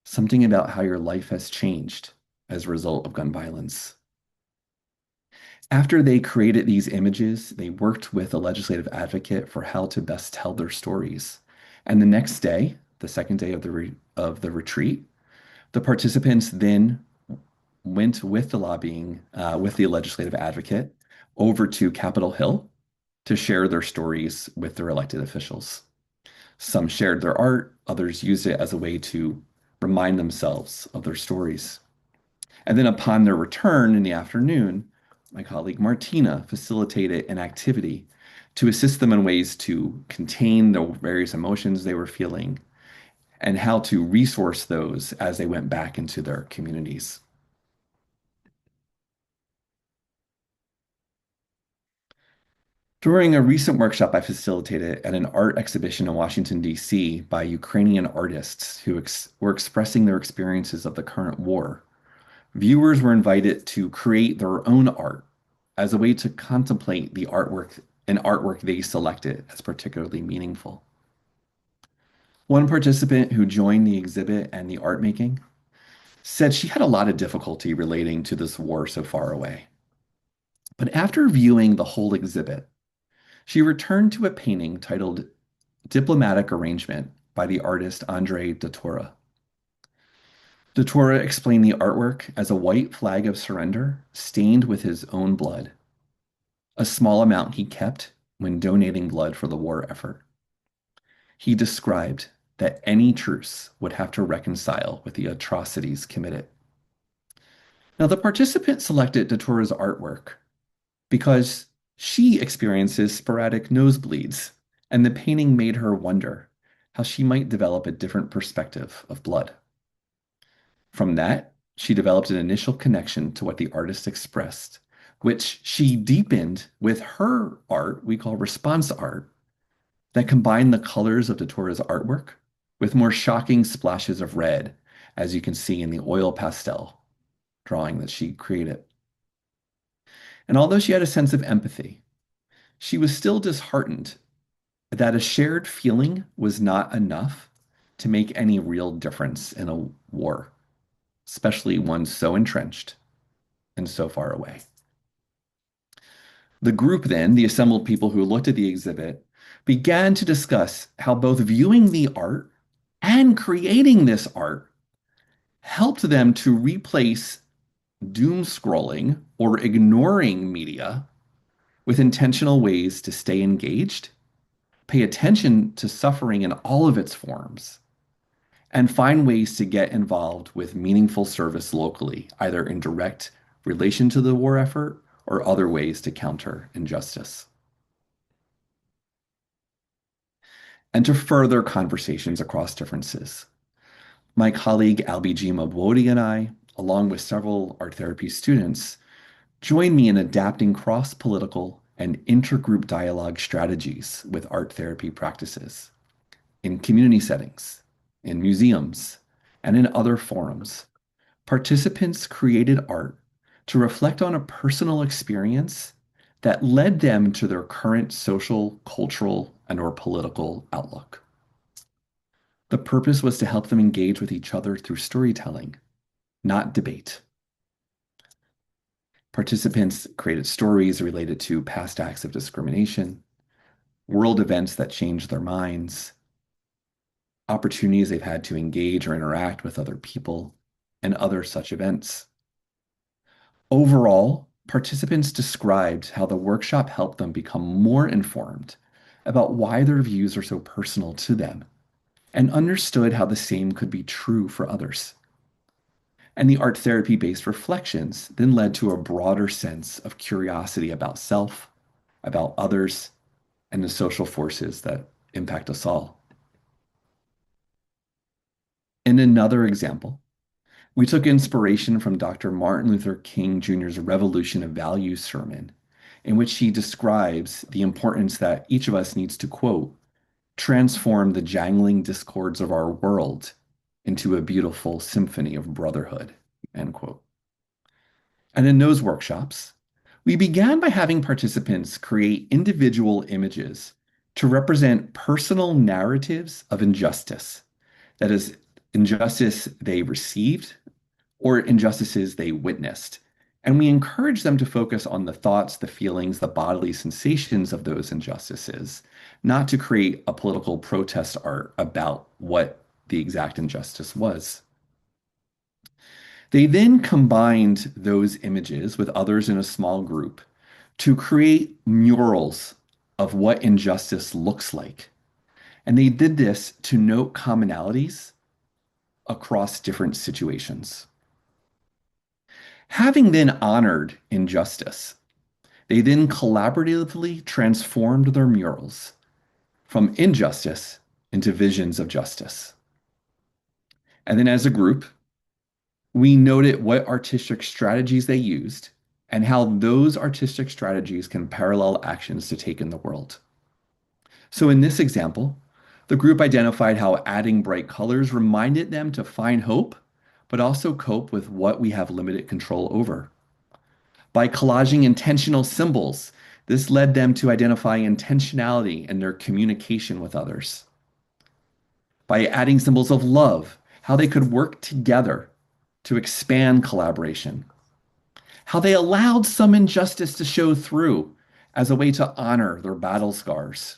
something about how your life has changed as a result of gun violence. After they created these images, they worked with a legislative advocate for how to best tell their stories. And the next day, the second day of the retreat, the participants then went with the lobbying, with the legislative advocate over to Capitol Hill to share their stories with their elected officials. Some shared their art, others used it as a way to remind themselves of their stories. And then upon their return in the afternoon, my colleague Martina facilitated an activity to assist them in ways to contain the various emotions they were feeling and how to resource those as they went back into their communities. During a recent workshop I facilitated at an art exhibition in Washington, D.C., by Ukrainian artists who were expressing their experiences of the current war, viewers were invited to create their own art as a way to contemplate an artwork they selected as particularly meaningful. One participant who joined the exhibit and the art making said she had a lot of difficulty relating to this war so far away. But after viewing the whole exhibit, she returned to a painting titled Diplomatic Arrangement by the artist Andrei Datura. Datura explained the artwork as a white flag of surrender stained with his own blood, a small amount he kept when donating blood for the war effort. He described that any truce would have to reconcile with the atrocities committed. Now, the participant selected Datura's artwork because she experiences sporadic nosebleeds, and the painting made her wonder how she might develop a different perspective of blood. From that, she developed an initial connection to what the artist expressed, which she deepened with her art, we call response art, that combined the colors of Datura's artwork with more shocking splashes of red, as you can see in the oil pastel drawing that she created. And although she had a sense of empathy, she was still disheartened that a shared feeling was not enough to make any real difference in a war, especially one so entrenched and so far away. The group then, the assembled people who looked at the exhibit, began to discuss how both viewing the art and creating this art helped them to replace doom scrolling or ignoring media with intentional ways to stay engaged, pay attention to suffering in all of its forms, and find ways to get involved with meaningful service locally, either in direct relation to the war effort or other ways to counter injustice. And to further conversations across differences, my colleague Albiji Mabodi and I, along with several art therapy students, join me in adapting cross-political and intergroup dialogue strategies with art therapy practices in community settings, in museums, and in other forums. Participants created art to reflect on a personal experience that led them to their current social, cultural, and/or political outlook. The purpose was to help them engage with each other through storytelling, not debate. Participants created stories related to past acts of discrimination, world events that changed their minds, opportunities they've had to engage or interact with other people, and other such events. Overall, participants described how the workshop helped them become more informed about why their views are so personal to them and understood how the same could be true for others. And the art therapy-based reflections then led to a broader sense of curiosity about self, about others, and the social forces that impact us all. In another example, we took inspiration from Dr. Martin Luther King Jr.'s Revolution of Values sermon, in which he describes the importance that each of us needs to, quote, transform the jangling discords of our world into a beautiful symphony of brotherhood, end quote. And in those workshops, we began by having participants create individual images to represent personal narratives of injustice. That is, injustice they received or injustices they witnessed. And we encourage them to focus on the thoughts, the feelings, the bodily sensations of those injustices, not to create a political protest art about what the exact injustice was. They then combined those images with others in a small group to create murals of what injustice looks like. And they did this to note commonalities across different situations. Having then honored injustice They then collaboratively transformed their murals from injustice into visions of justice. And then as a group, we noted what artistic strategies they used and how those artistic strategies can parallel actions to take in the world. So in this example, the group identified how adding bright colors reminded them to find hope, but also cope with what we have limited control over. By collaging intentional symbols, this led them to identify intentionality in their communication with others. By adding symbols of love, how they could work together to expand collaboration. How they allowed some injustice to show through as a way to honor their battle scars.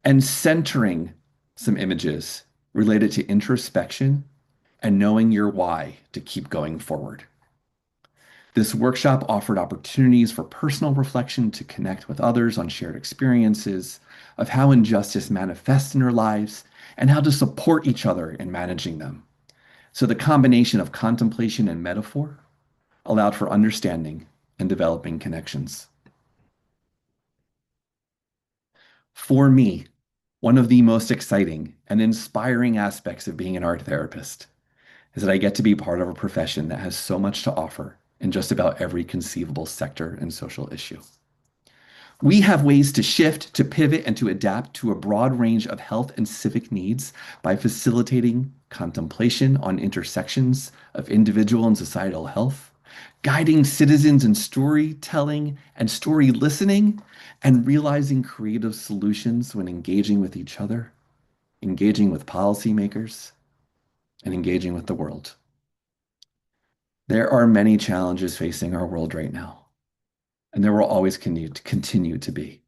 And centering some images related to introspection and knowing your why to keep going forward. This workshop offered opportunities for personal reflection to connect with others on shared experiences of how injustice manifests in their lives and how to support each other in managing them. So the combination of contemplation and metaphor allowed for understanding and developing connections. For me, one of the most exciting and inspiring aspects of being an art therapist is that I get to be part of a profession that has so much to offer in just about every conceivable sector and social issue. We have ways to shift, to pivot, and to adapt to a broad range of health and civic needs by facilitating contemplation on intersections of individual and societal health, guiding citizens in storytelling and story listening, and realizing creative solutions when engaging with each other, engaging with policymakers, and engaging with the world. There are many challenges facing our world right now, and there will always continue to be.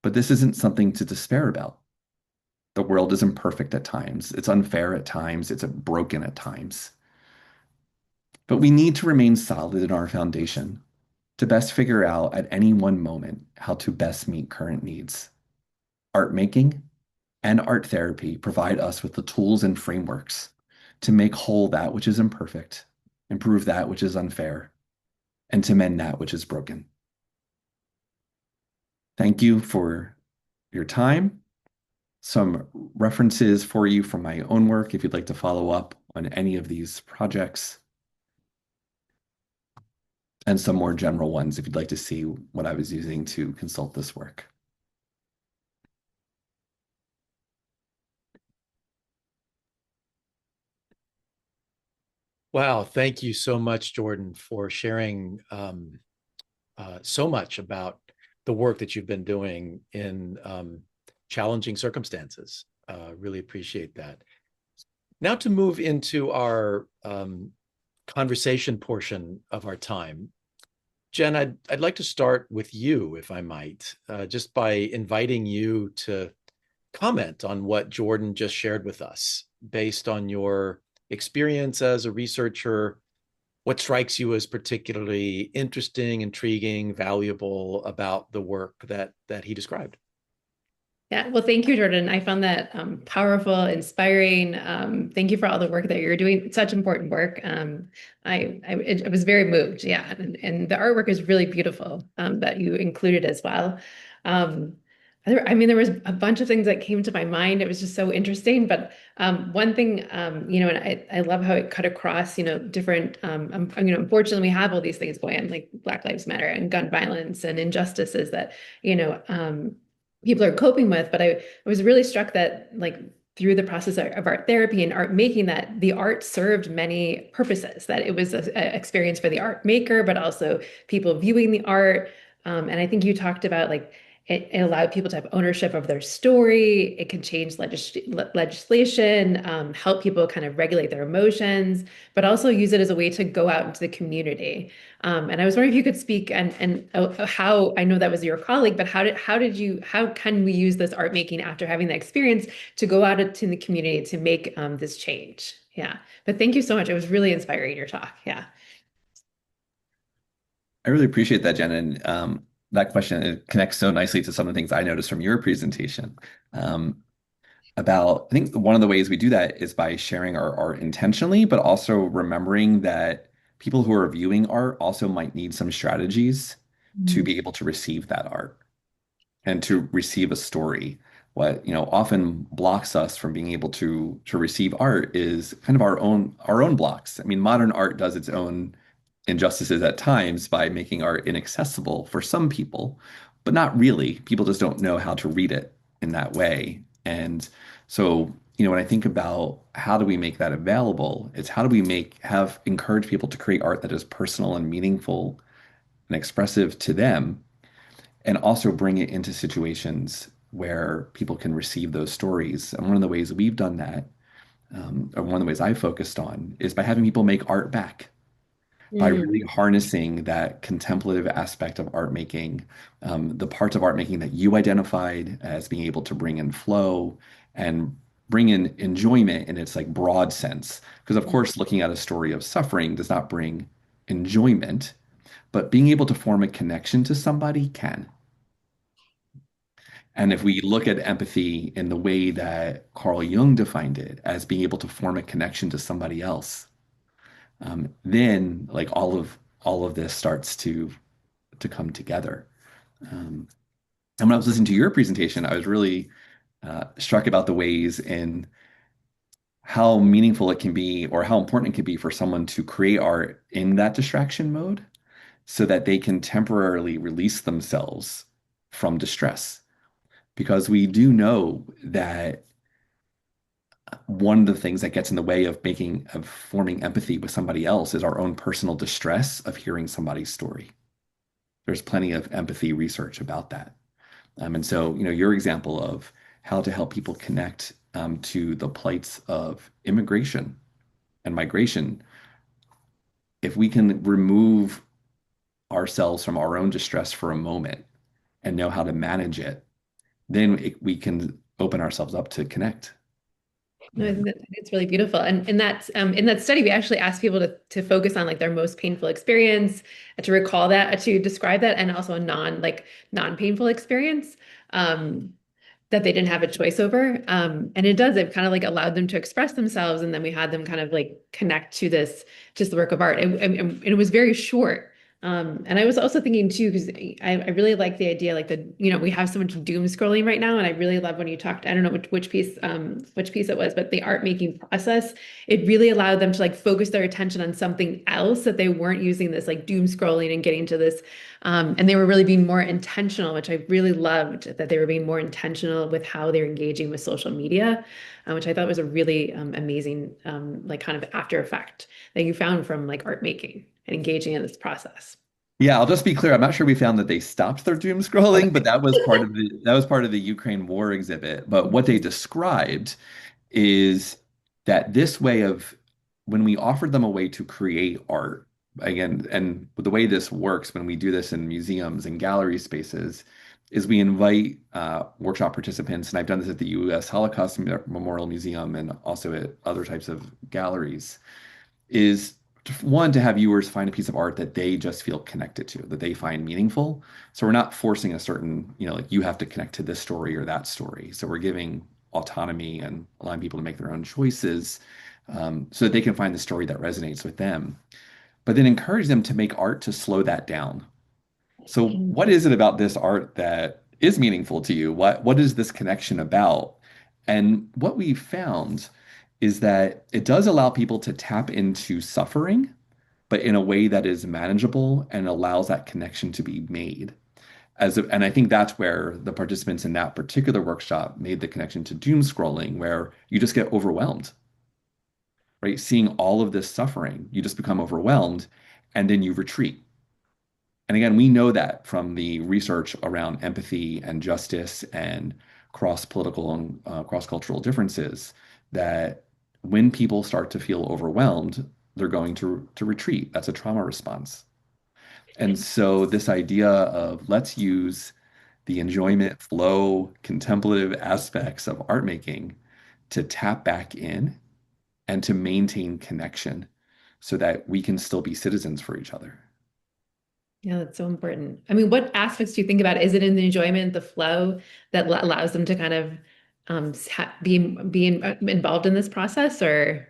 But this isn't something to despair about. The world is imperfect at times. It's unfair at times. It's broken at times. But we need to remain solid in our foundation to best figure out at any one moment how to best meet current needs. Art making and art therapy provide us with the tools and frameworks to make whole that which is imperfect, improve that which is unfair, and to mend that which is broken. Thank you for your time. Some references for you from my own work if you'd like to follow up on any of these projects, and some more general ones if you'd like to see what I was using to consult this work. Wow, thank you so much, Jordan, for sharing so much about the work that you've been doing in challenging circumstances. Really appreciate that. Now to move into our conversation portion of our time. Jen, I'd like to start with you, if I might, just by inviting you to comment on what Jordan just shared with us based on your experience as a researcher. What strikes you as particularly interesting, intriguing, valuable about the work that he described? Yeah, well, thank you, Jordan. I found that powerful, inspiring. Thank you for all the work that you're doing. It's such important work. I was very moved. Yeah, and the artwork is really beautiful that you included as well. There was a bunch of things that came to my mind. It was just so interesting. But one thing, and I love how it cut across, different, unfortunately, we have all these things going on, like Black Lives Matter and gun violence and injustices that, people are coping with. But I was really struck that, like, through the process of art therapy and art making, that the art served many purposes, that it was an experience for the art maker, but also people viewing the art. And I think you talked about, like, it allowed people to have ownership of their story. It can change legislation, help people kind of regulate their emotions, but also use it as a way to go out into the community. And I was wondering if you could speak and how, I know that was your colleague, but how can we use this art making after having the experience to go out into the community to make this change? Yeah. But thank you so much. It was really inspiring, your talk. Yeah. I really appreciate that, Jen. And that question, it connects so nicely to some of the things I noticed from your presentation. I think one of the ways we do that is by sharing our art intentionally, but also remembering that people who are viewing art also might need some strategies to Mm. be able to receive that art and to receive a story. What, often blocks us from being able to receive art is kind of our own blocks. I mean, modern art does its own injustices at times by making art inaccessible for some people, but not really. People just don't know how to read it in that way. And so, when I think about how do we make that available, it's how do we encourage people to create art that is personal and meaningful and expressive to them, and also bring it into situations where people can receive those stories. And one of the ways we've done that, or one of the ways I focused on, is by having people make art back, by Mm. really harnessing that contemplative aspect of art making, the parts of art making that you identified as being able to bring in flow and bring in enjoyment in its like broad sense. Because of course, looking at a story of suffering does not bring enjoyment, but being able to form a connection to somebody can. And if we look at empathy in the way that Carl Jung defined it as being able to form a connection to somebody else, then like all of this starts to come together. Um, and when I was listening to your presentation, I was really struck about the ways in how meaningful it can be, or how important it can be for someone to create art in that distraction mode, so that they can temporarily release themselves from distress. Because we do know that one of the things that gets in the way of forming empathy with somebody else is our own personal distress of hearing somebody's story. There's plenty of empathy research about that. And so, your example of how to help people connect to the plights of immigration and migration, if we can remove ourselves from our own distress for a moment and know how to manage it, then we can open ourselves up to connect. No, I think it's really beautiful. And in that study, we actually asked people to focus on like their most painful experience, to recall that, to describe that, and also a non-painful experience. That they didn't have a choice over. And it kind of like allowed them to express themselves. And then we had them kind of like connect to just the work of art. And it was very short. And I was also thinking too, because I really like the idea, like we have so much doom scrolling right now. And I really love when you talked, I don't know which piece it was, but the art making process, it really allowed them to like focus their attention on something else, that they weren't using this like doom scrolling and getting to this. And they were really being more intentional, which I really loved, that they were being more intentional with how they're engaging with social media, which I thought was a really amazing like kind of after effect that you found from like art making and engaging in this process. Yeah, I'll just be clear. I'm not sure we found that they stopped their doom scrolling, but that was part of the Ukraine war exhibit. But what they described is that this way of when we offered them a way to create art, again, and the way this works when we do this in museums and gallery spaces, is we invite workshop participants, and I've done this at the U.S. Holocaust Memorial Museum and also at other types of galleries, is one, to have viewers find a piece of art that they just feel connected to, that they find meaningful. So we're not forcing a certain, like you have to connect to this story or that story. So we're giving autonomy and allowing people to make their own choices, so that they can find the story that resonates with them. But then encourage them to make art to slow that down. So what is it about this art that is meaningful to you? What is this connection about? And what we found is that it does allow people to tap into suffering, but in a way that is manageable and allows that connection to be made. And I think that's where the participants in that particular workshop made the connection to doom scrolling, where you just get overwhelmed, right? Seeing all of this suffering, you just become overwhelmed and then you retreat. And again, we know that from the research around empathy and justice and cross-political and cross-cultural differences, that when people start to feel overwhelmed, they're going to retreat. That's a trauma response. And so this idea of let's use the enjoyment, flow, contemplative aspects of art making to tap back in and to maintain connection so that we can still be citizens for each other. Yeah, that's so important. I mean, what aspects do you think about? Is it in the enjoyment, the flow that allows them to kind of be involved in this process, or?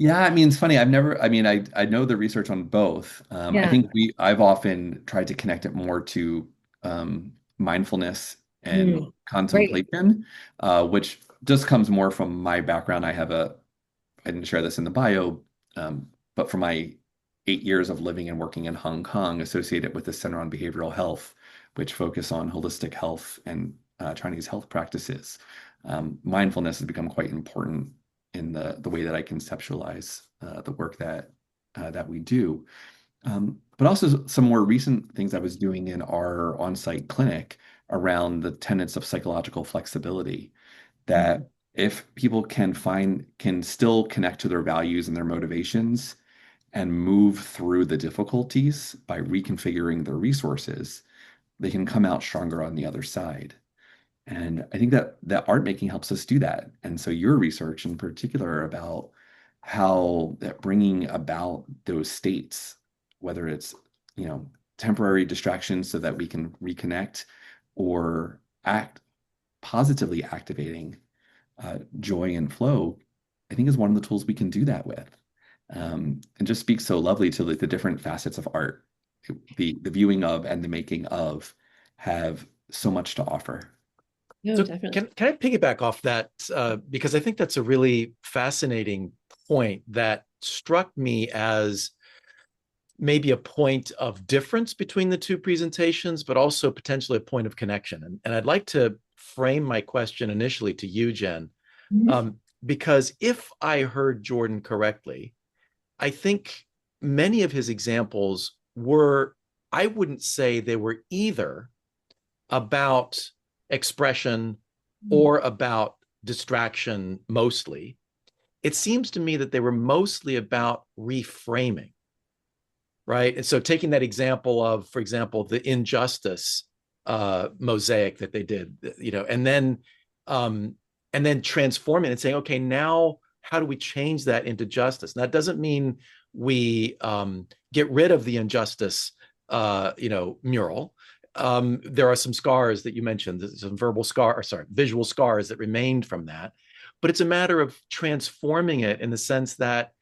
Yeah, I mean, it's funny. I've never, I mean, I know the research on both. I Yeah. think I've often tried to connect it more to mindfulness and Mm. Right. contemplation, which just comes more from my background. I didn't share this in the bio, but for my 8 years of living and working in Hong Kong, associated with the Center on Behavioral Health, which focus on holistic health and Chinese health practices, mindfulness has become quite important in the way that I conceptualize the work that we do. But also some more recent things I was doing in our on-site clinic around the tenets of psychological flexibility, Mm. that if people can still connect to their values and their motivations and move through the difficulties by reconfiguring their resources, they can come out stronger on the other side. And I think that art making helps us do that. And so your research in particular about how that bringing about those states, whether it's, you know, temporary distractions so that we can reconnect, or act positively activating joy and flow, I think is one of the tools we can do that with. And just speaks so lovely to like the different facets of art. The viewing of and the making of have so much to offer. No, So definitely. can I piggyback off that because I think that's a really fascinating point that struck me as maybe a point of difference between the two presentations, but also potentially a point of connection. And I'd like to frame my question initially to you, Jen, Mhm. because if I heard Jordan correctly, I think many of his examples were, I wouldn't say they were either about expression or about distraction mostly. It seems to me that they were mostly about reframing, right? And so taking that example of, for example, the injustice mosaic that they did, um, and then transforming and saying, okay, now how do we change that into justice? And that doesn't mean we get rid of the injustice, mural. There are some scars that you mentioned, some visual scars that remained from that. But it's a matter of transforming it in the sense that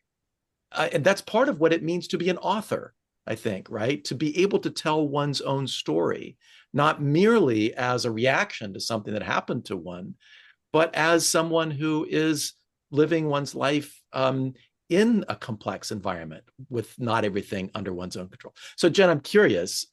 and that's part of what it means to be an author, I think, right? To be able to tell one's own story, not merely as a reaction to something that happened to one, but as someone who is living one's life in a complex environment with not everything under one's own control. So, Jen, I'm curious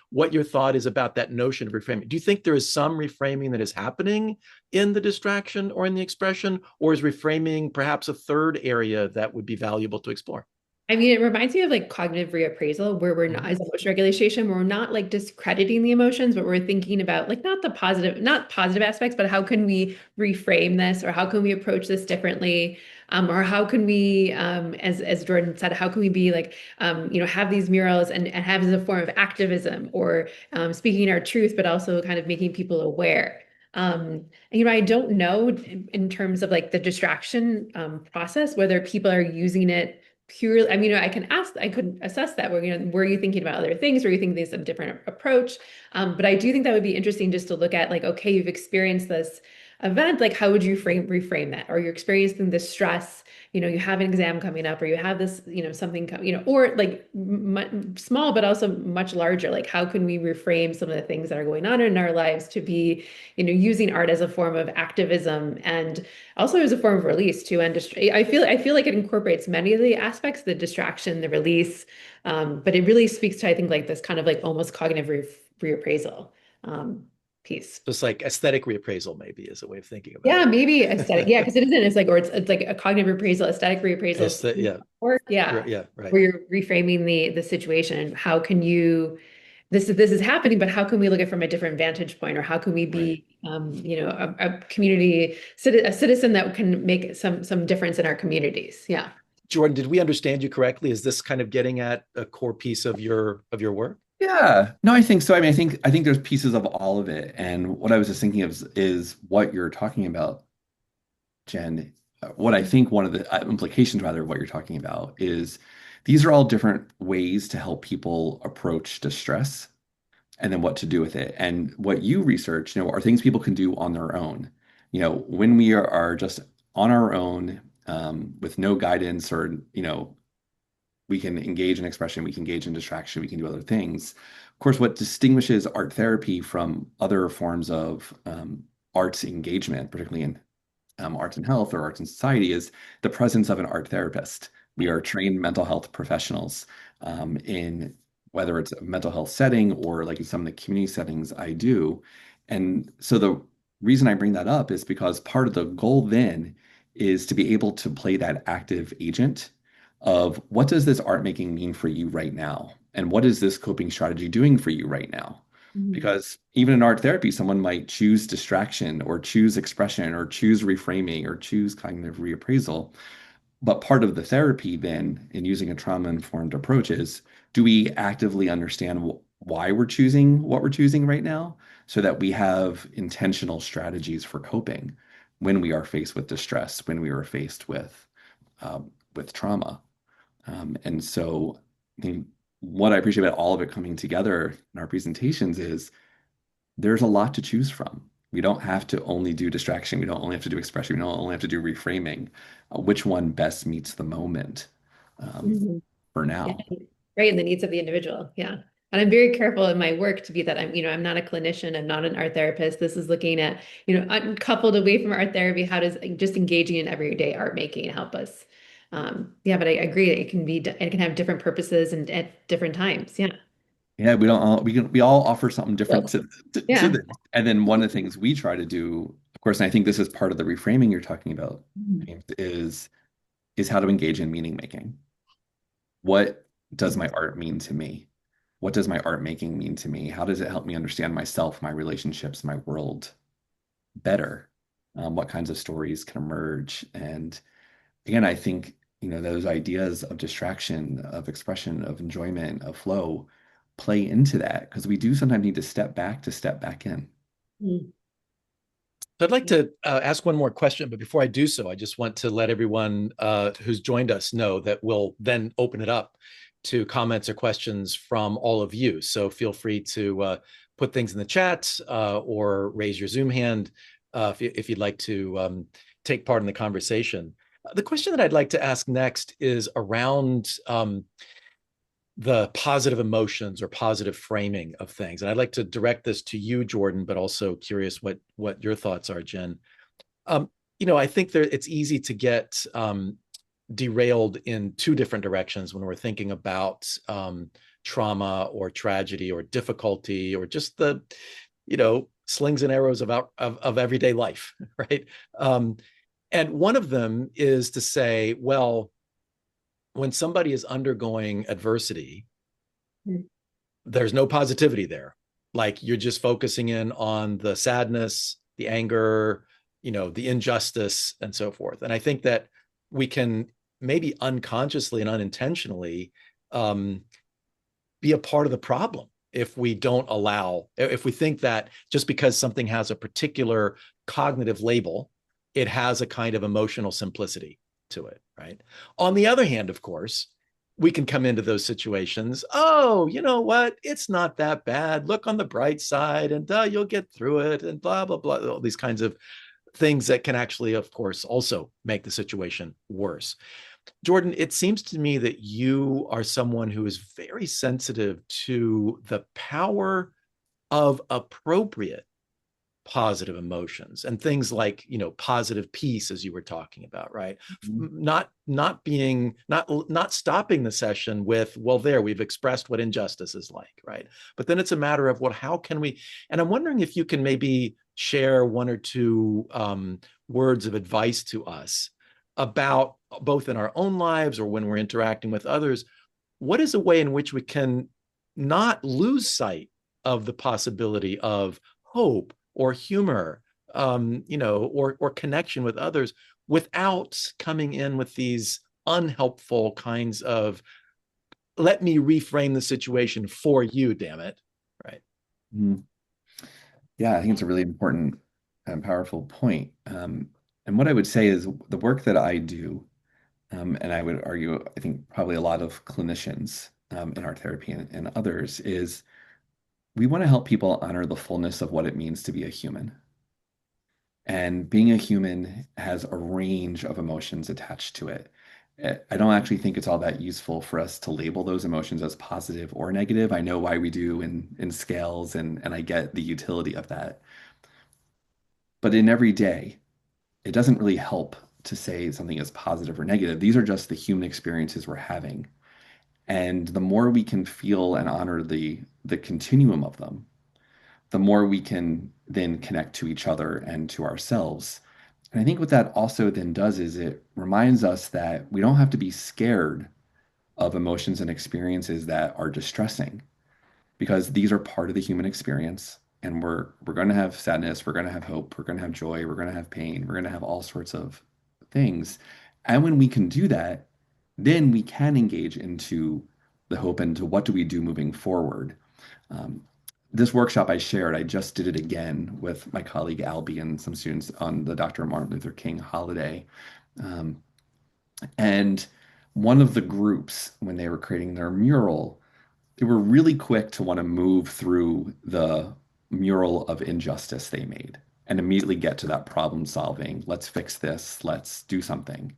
what your thought is about that notion of reframing. Do you think there is some reframing that is happening in the distraction or in the expression, or is reframing perhaps a third area that would be valuable to explore? I mean, it reminds me of like cognitive reappraisal, where we're not, Mhm. as emotion regulation, where we're not like discrediting the emotions, but we're thinking about like not positive aspects, but how can we reframe this, or how can we approach this differently, or how can we, as Jordan said, how can we be like, have these murals and have as a form of activism, or speaking our truth, but also kind of making people aware. I don't know in terms of like the distraction process, whether people are using it purely, I mean, I could assess that. Were you thinking about other things? Were you thinking there's a different approach? But I do think that would be interesting just to look at like, okay, you've experienced this event, like how would you reframe that? Or you're experiencing this stress, you have an exam coming up, or you have this, something, or like small, but also much larger. Like how can we reframe some of the things that are going on in our lives to be, using art as a form of activism and also as a form of release too. And I feel like it incorporates many of the aspects, the distraction, the release, but it really speaks to, I think, like this kind of like almost cognitive reappraisal piece. Just like aesthetic reappraisal, maybe, is a way of thinking about Yeah, maybe aesthetic. Yeah, it. because it isn't. It's like, or it's like a cognitive appraisal, aesthetic reappraisal, Yeah, or yeah, yeah, right. where you're reframing the situation. How can you this is happening, but how can we look at it from a different vantage point, or how can we Right. be, a community, a citizen that can make some difference in our communities? Yeah. Jordan, did we understand you correctly? Is this kind of getting at a core piece of your work? Yeah, no, I think so. I mean, I think there's pieces of all of it. And what I was just thinking of is what you're talking about, Jen. What I think one of the implications, rather, of what you're talking about is these are all different ways to help people approach distress and then what to do with it. And what you research, are things people can do on their own. When we are just on our own, with no guidance or, we can engage in expression, we can engage in distraction, we can do other things. Of course, what distinguishes art therapy from other forms of arts engagement, particularly in arts and health or arts and society, is the presence of an art therapist. We are trained mental health professionals in whether it's a mental health setting or like in some of the community settings I do. And so the reason I bring that up is because part of the goal then is to be able to play that active agent of what does this art making mean for you right now? And what is this coping strategy doing for you right now? Mhm. Because even in art therapy, someone might choose distraction or choose expression or choose reframing or choose cognitive reappraisal. But part of the therapy then in using a trauma-informed approach is, do we actively understand why we're choosing what we're choosing right now so that we have intentional strategies for coping when we are faced with distress, when we are faced with trauma. And so I think what I appreciate about all of it coming together in our presentations is there's a lot to choose from. We don't have to only do distraction. We don't only have to do expression. We don't only have to do reframing. Which one best meets the moment um, Mhm. for Yeah, now? right. And the needs of the individual. Yeah. And I'm very careful in my work to be that I'm not a clinician, I'm not an art therapist. This is looking at, I'm coupled away from art therapy. How does just engaging in everyday art making help us? Yeah, but I agree that it can have different purposes and at different times. Yeah. Yeah, we all offer something different to Yeah. this. And then one of the things we try to do, of course, and I think this is part of the reframing you're talking about, Mhm. James, is how to engage in meaning making. What does my art mean to me? What does my art making mean to me? How does it help me understand myself, my relationships, my world better? What kinds of stories can emerge? And again, I think, those ideas of distraction, of expression, of enjoyment, of flow play into that because we do sometimes need to step back in. Mhm. So I'd like to ask one more question, but before I do so, I just want to let everyone who's joined us know that we'll then open it up to comments or questions from all of you. So feel free to put things in the chat or raise your Zoom hand if you'd like to take part in the conversation. The question that I'd like to ask next is around the positive emotions or positive framing of things. And I'd like to direct this to you, Jordan, but also curious what your thoughts are, Jen. Um, I think it's easy to get derailed in two different directions when we're thinking about trauma or tragedy or difficulty or just the, slings and arrows of everyday life, right? And one of them is to say, well, when somebody is undergoing adversity, Mhm. there's no positivity there. Like you're just focusing in on the sadness, the anger, the injustice, and so forth. And I think that we can maybe unconsciously and unintentionally um, be a part of the problem if we think that just because something has a particular cognitive label, it has a kind of emotional simplicity to it, right? On the other hand, of course, we can come into those situations. Oh, you know what? It's not that bad. Look on the bright side, and you'll get through it, and blah blah blah. All these kinds of things that can actually, of course, also make the situation worse. Jordan, it seems to me that you are someone who is very sensitive to the power of appropriate positive emotions and things like positive peace, as you were talking about, right? Mhm. Not stopping the session with, well, there, we've expressed what injustice is like, right? But then it's a matter of, what how can we, and I'm wondering if you can maybe share one or two words of advice to us about, both in our own lives or when we're interacting with others, what is a way in which we can not lose sight of the possibility of hope or humor, or connection with others, without coming in with these unhelpful kinds of, let me reframe the situation for you, damn it, right? Mhm. Yeah, I think it's a really important and powerful point. And what I would say is the work that I do, and I would argue, I think probably a lot of clinicians in art therapy and others, is we want to help people honor the fullness of what it means to be a human. And being a human has a range of emotions attached to it. I don't actually think it's all that useful for us to label those emotions as positive or negative. I know why we do in scales, and I get the utility of that. But in every day, it doesn't really help to say something is positive or negative. These are just the human experiences we're having. And the more we can feel and honor the continuum of them, the more we can then connect to each other and to ourselves. And I think what that also then does is it reminds us that we don't have to be scared of emotions and experiences that are distressing, because these are part of the human experience. And we're going to have sadness, we're going to have hope, we're going to have joy, we're going to have pain, we're going to have all sorts of things. And when we can do that, then we can engage into the hope and to what do we do moving forward. Um, this workshop I shared, I just did it again with my colleague Albie and some students on the Dr. Martin Luther King holiday. Um, and one of the groups, when they were creating their mural, they were really quick to want to move through the mural of injustice they made and immediately get to that problem solving. Let's fix this. Let's do something.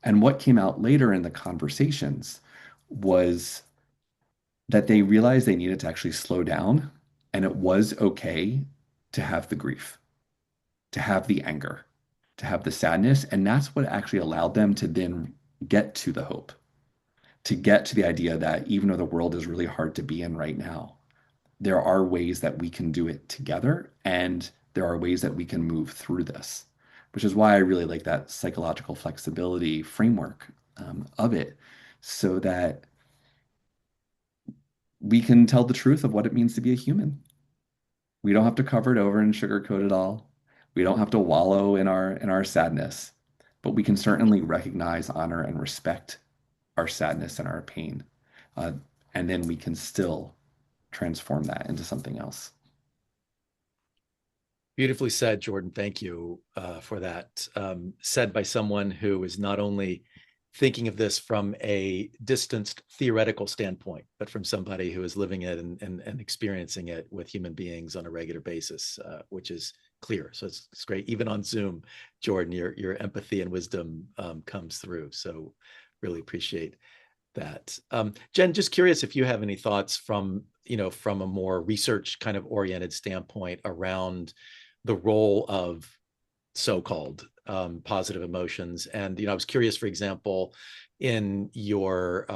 And what came out later in the conversations was that they realized they needed to actually slow down, and it was okay to have the grief, to have the anger, to have the sadness. And that's what actually allowed them to then get to the hope, to get to the idea that even though the world is really hard to be in right now, there are ways that we can do it together, and there are ways that we can move through this, which is why I really like that psychological flexibility framework of it, so that we can tell the truth of what it means to be a human. We don't have to cover it over and sugarcoat it all. We don't have to wallow in our sadness, but we can certainly recognize, honor, and respect our sadness and our pain. Uh, and then we can still transform that into something else. Beautifully said, Jordan. Thank you for that. Said by someone who is not only thinking of this from a distanced theoretical standpoint, but from somebody who is living it and experiencing it with human beings on a regular basis, which is clear. So it's great. Even on Zoom, Jordan, your empathy and wisdom comes through. So really appreciate that. Jen, just curious if you have any thoughts from, from a more research kind of oriented standpoint around the role of so-called positive emotions. And, I was curious, for example, in your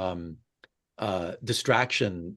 distraction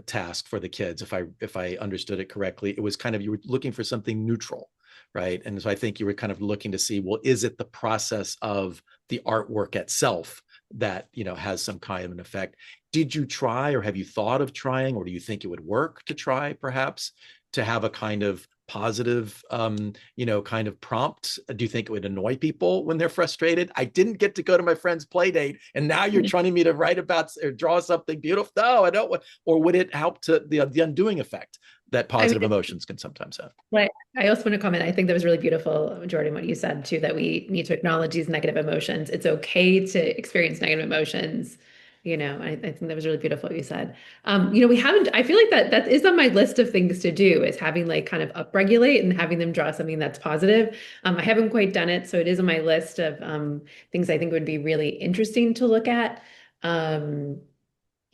task for the kids, if I understood it correctly, it was kind of, you were looking for something neutral, right? And so I think you were kind of looking to see, well, is it the process of the artwork itself that, has some kind of an effect? Did you try, or have you thought of trying, or do you think it would work to try perhaps to have a kind of positive kind of prompt? Do you think it would annoy people when they're frustrated? I didn't get to go to my friend's play date, and now you're trying me to write about or draw something beautiful. No, I don't want. Or would it help to the undoing effect that positive emotions can sometimes have? Right. I also want to comment. I think that was really beautiful, Jordan, what you said too, that we need to acknowledge these negative emotions. It's okay to experience negative emotions. I think that was really beautiful what you said. We haven't, I feel like that is on my list of things to do, is having like kind of upregulate and having them draw something that's positive. I haven't quite done it, so it is on my list of things I think would be really interesting to look at.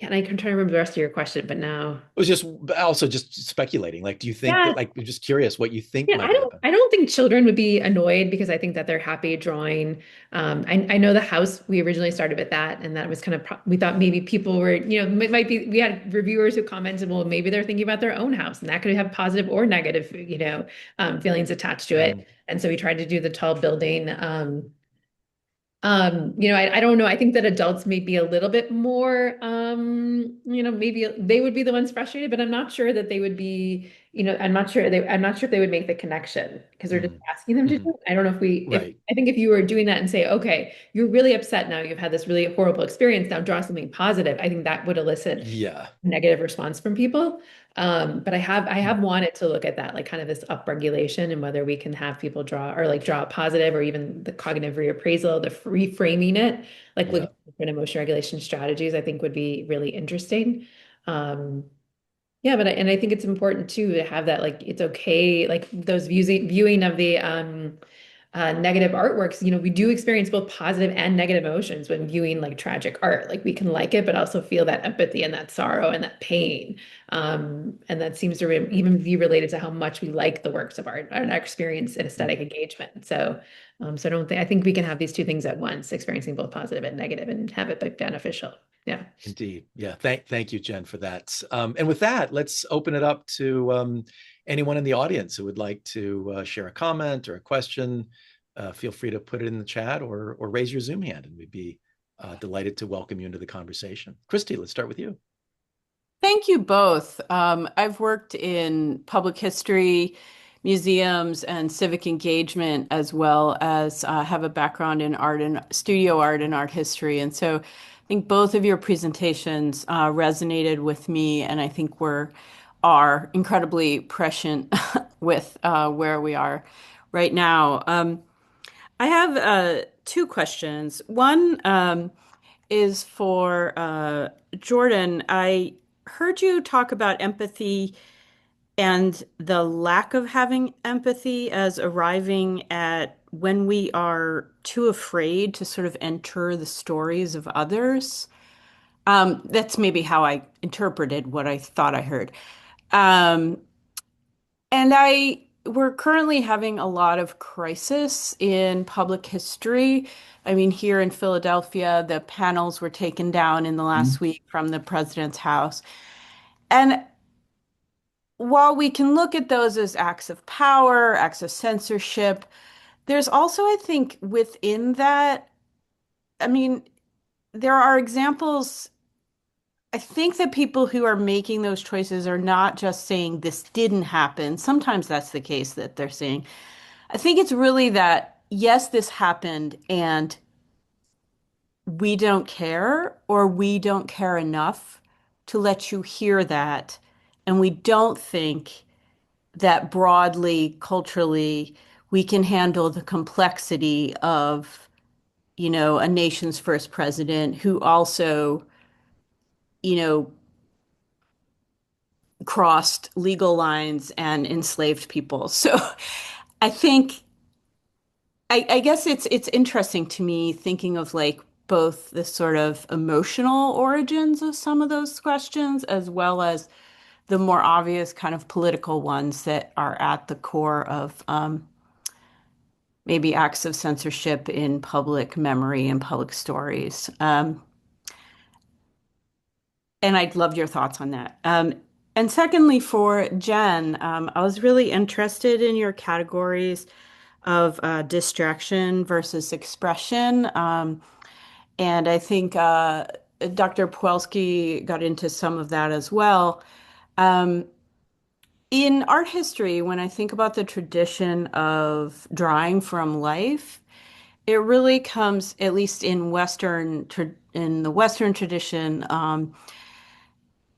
Yeah, and I can try to remember the rest of your question, but now It was just also just speculating. Like, do you think yeah. that, like, I'm just curious what you think Yeah, might happen? I don't think children would be annoyed, because I think that they're happy drawing. I know the house, we originally started with that, and that was kind of, we thought maybe people were, might be, we had reviewers who commented, well, maybe they're thinking about their own house, and that could have positive or negative, feelings attached to it. And so we tried to do the tall building. I don't know. I think that adults may be a little bit more, maybe they would be the ones frustrated, but I'm not sure that they would be, I'm not sure if they would make the connection, because they're just asking them to do it. I don't know Right. I think if you were doing that and say, okay, you're really upset now, you've had this really horrible experience, now draw something positive, I think that would elicit Yeah. a negative response from people. But I have wanted to look at that, like kind of this upregulation, and whether we can have people draw, or like draw a positive, or even the cognitive reappraisal, the reframing it, like looking Yeah. at different emotion regulation strategies, I think would be really interesting. Um, Yeah, and I think it's important too to have that, like, it's okay, like those viewing of the negative artworks, we do experience both positive and negative emotions when viewing like tragic art. Like we can like it, but also feel that empathy and that sorrow and that pain. And that seems to even be related to how much we like the works of art and our experience and aesthetic engagement. So I think we can have these two things at once, experiencing both positive and negative, and have it be beneficial. Yeah. Indeed. Yeah. Thank you, Jen, for that. And with that, let's open it up to anyone in the audience who would like to share a comment or a question. Feel free to put it in the chat or raise your Zoom hand, and we'd be delighted to welcome you into the conversation. Christy, let's start with you. Thank you both. I've worked in public history, museums, and civic engagement, as well as have a background in art and studio art and art history. And so I think both of your presentations resonated with me, and I think are incredibly prescient with where we are right now. I have two questions. One is for Jordan. I heard you talk about empathy and the lack of having empathy as arriving at when we are too afraid to sort of enter the stories of others. That's maybe how I interpreted what I thought I heard. Um, and we're currently having a lot of crisis in public history. I mean, here in Philadelphia, the panels were taken down in the last week from the president's house. And while we can look at those as acts of power, acts of censorship, there's also, I think, within that, I mean, there are examples. I think that people who are making those choices are not just saying this didn't happen. Sometimes that's the case that they're saying. I think it's really that, yes, this happened and we don't care, or we don't care enough to let you hear that. And we don't think that broadly, culturally, we can handle the complexity of, a nation's first president who also, you know, crossed legal lines and enslaved people. So I think I guess it's interesting to me thinking of like both the sort of emotional origins of some of those questions as well as the more obvious kind of political ones that are at the core of maybe acts of censorship in public memory and public stories. And I'd love your thoughts on that. And secondly, for Jen, I was really interested in your categories of distraction versus expression. And I think Dr. Pawelski got into some of that as well. Um, in art history, when I think about the tradition of drawing from life, it really comes, at least in in the Western tradition,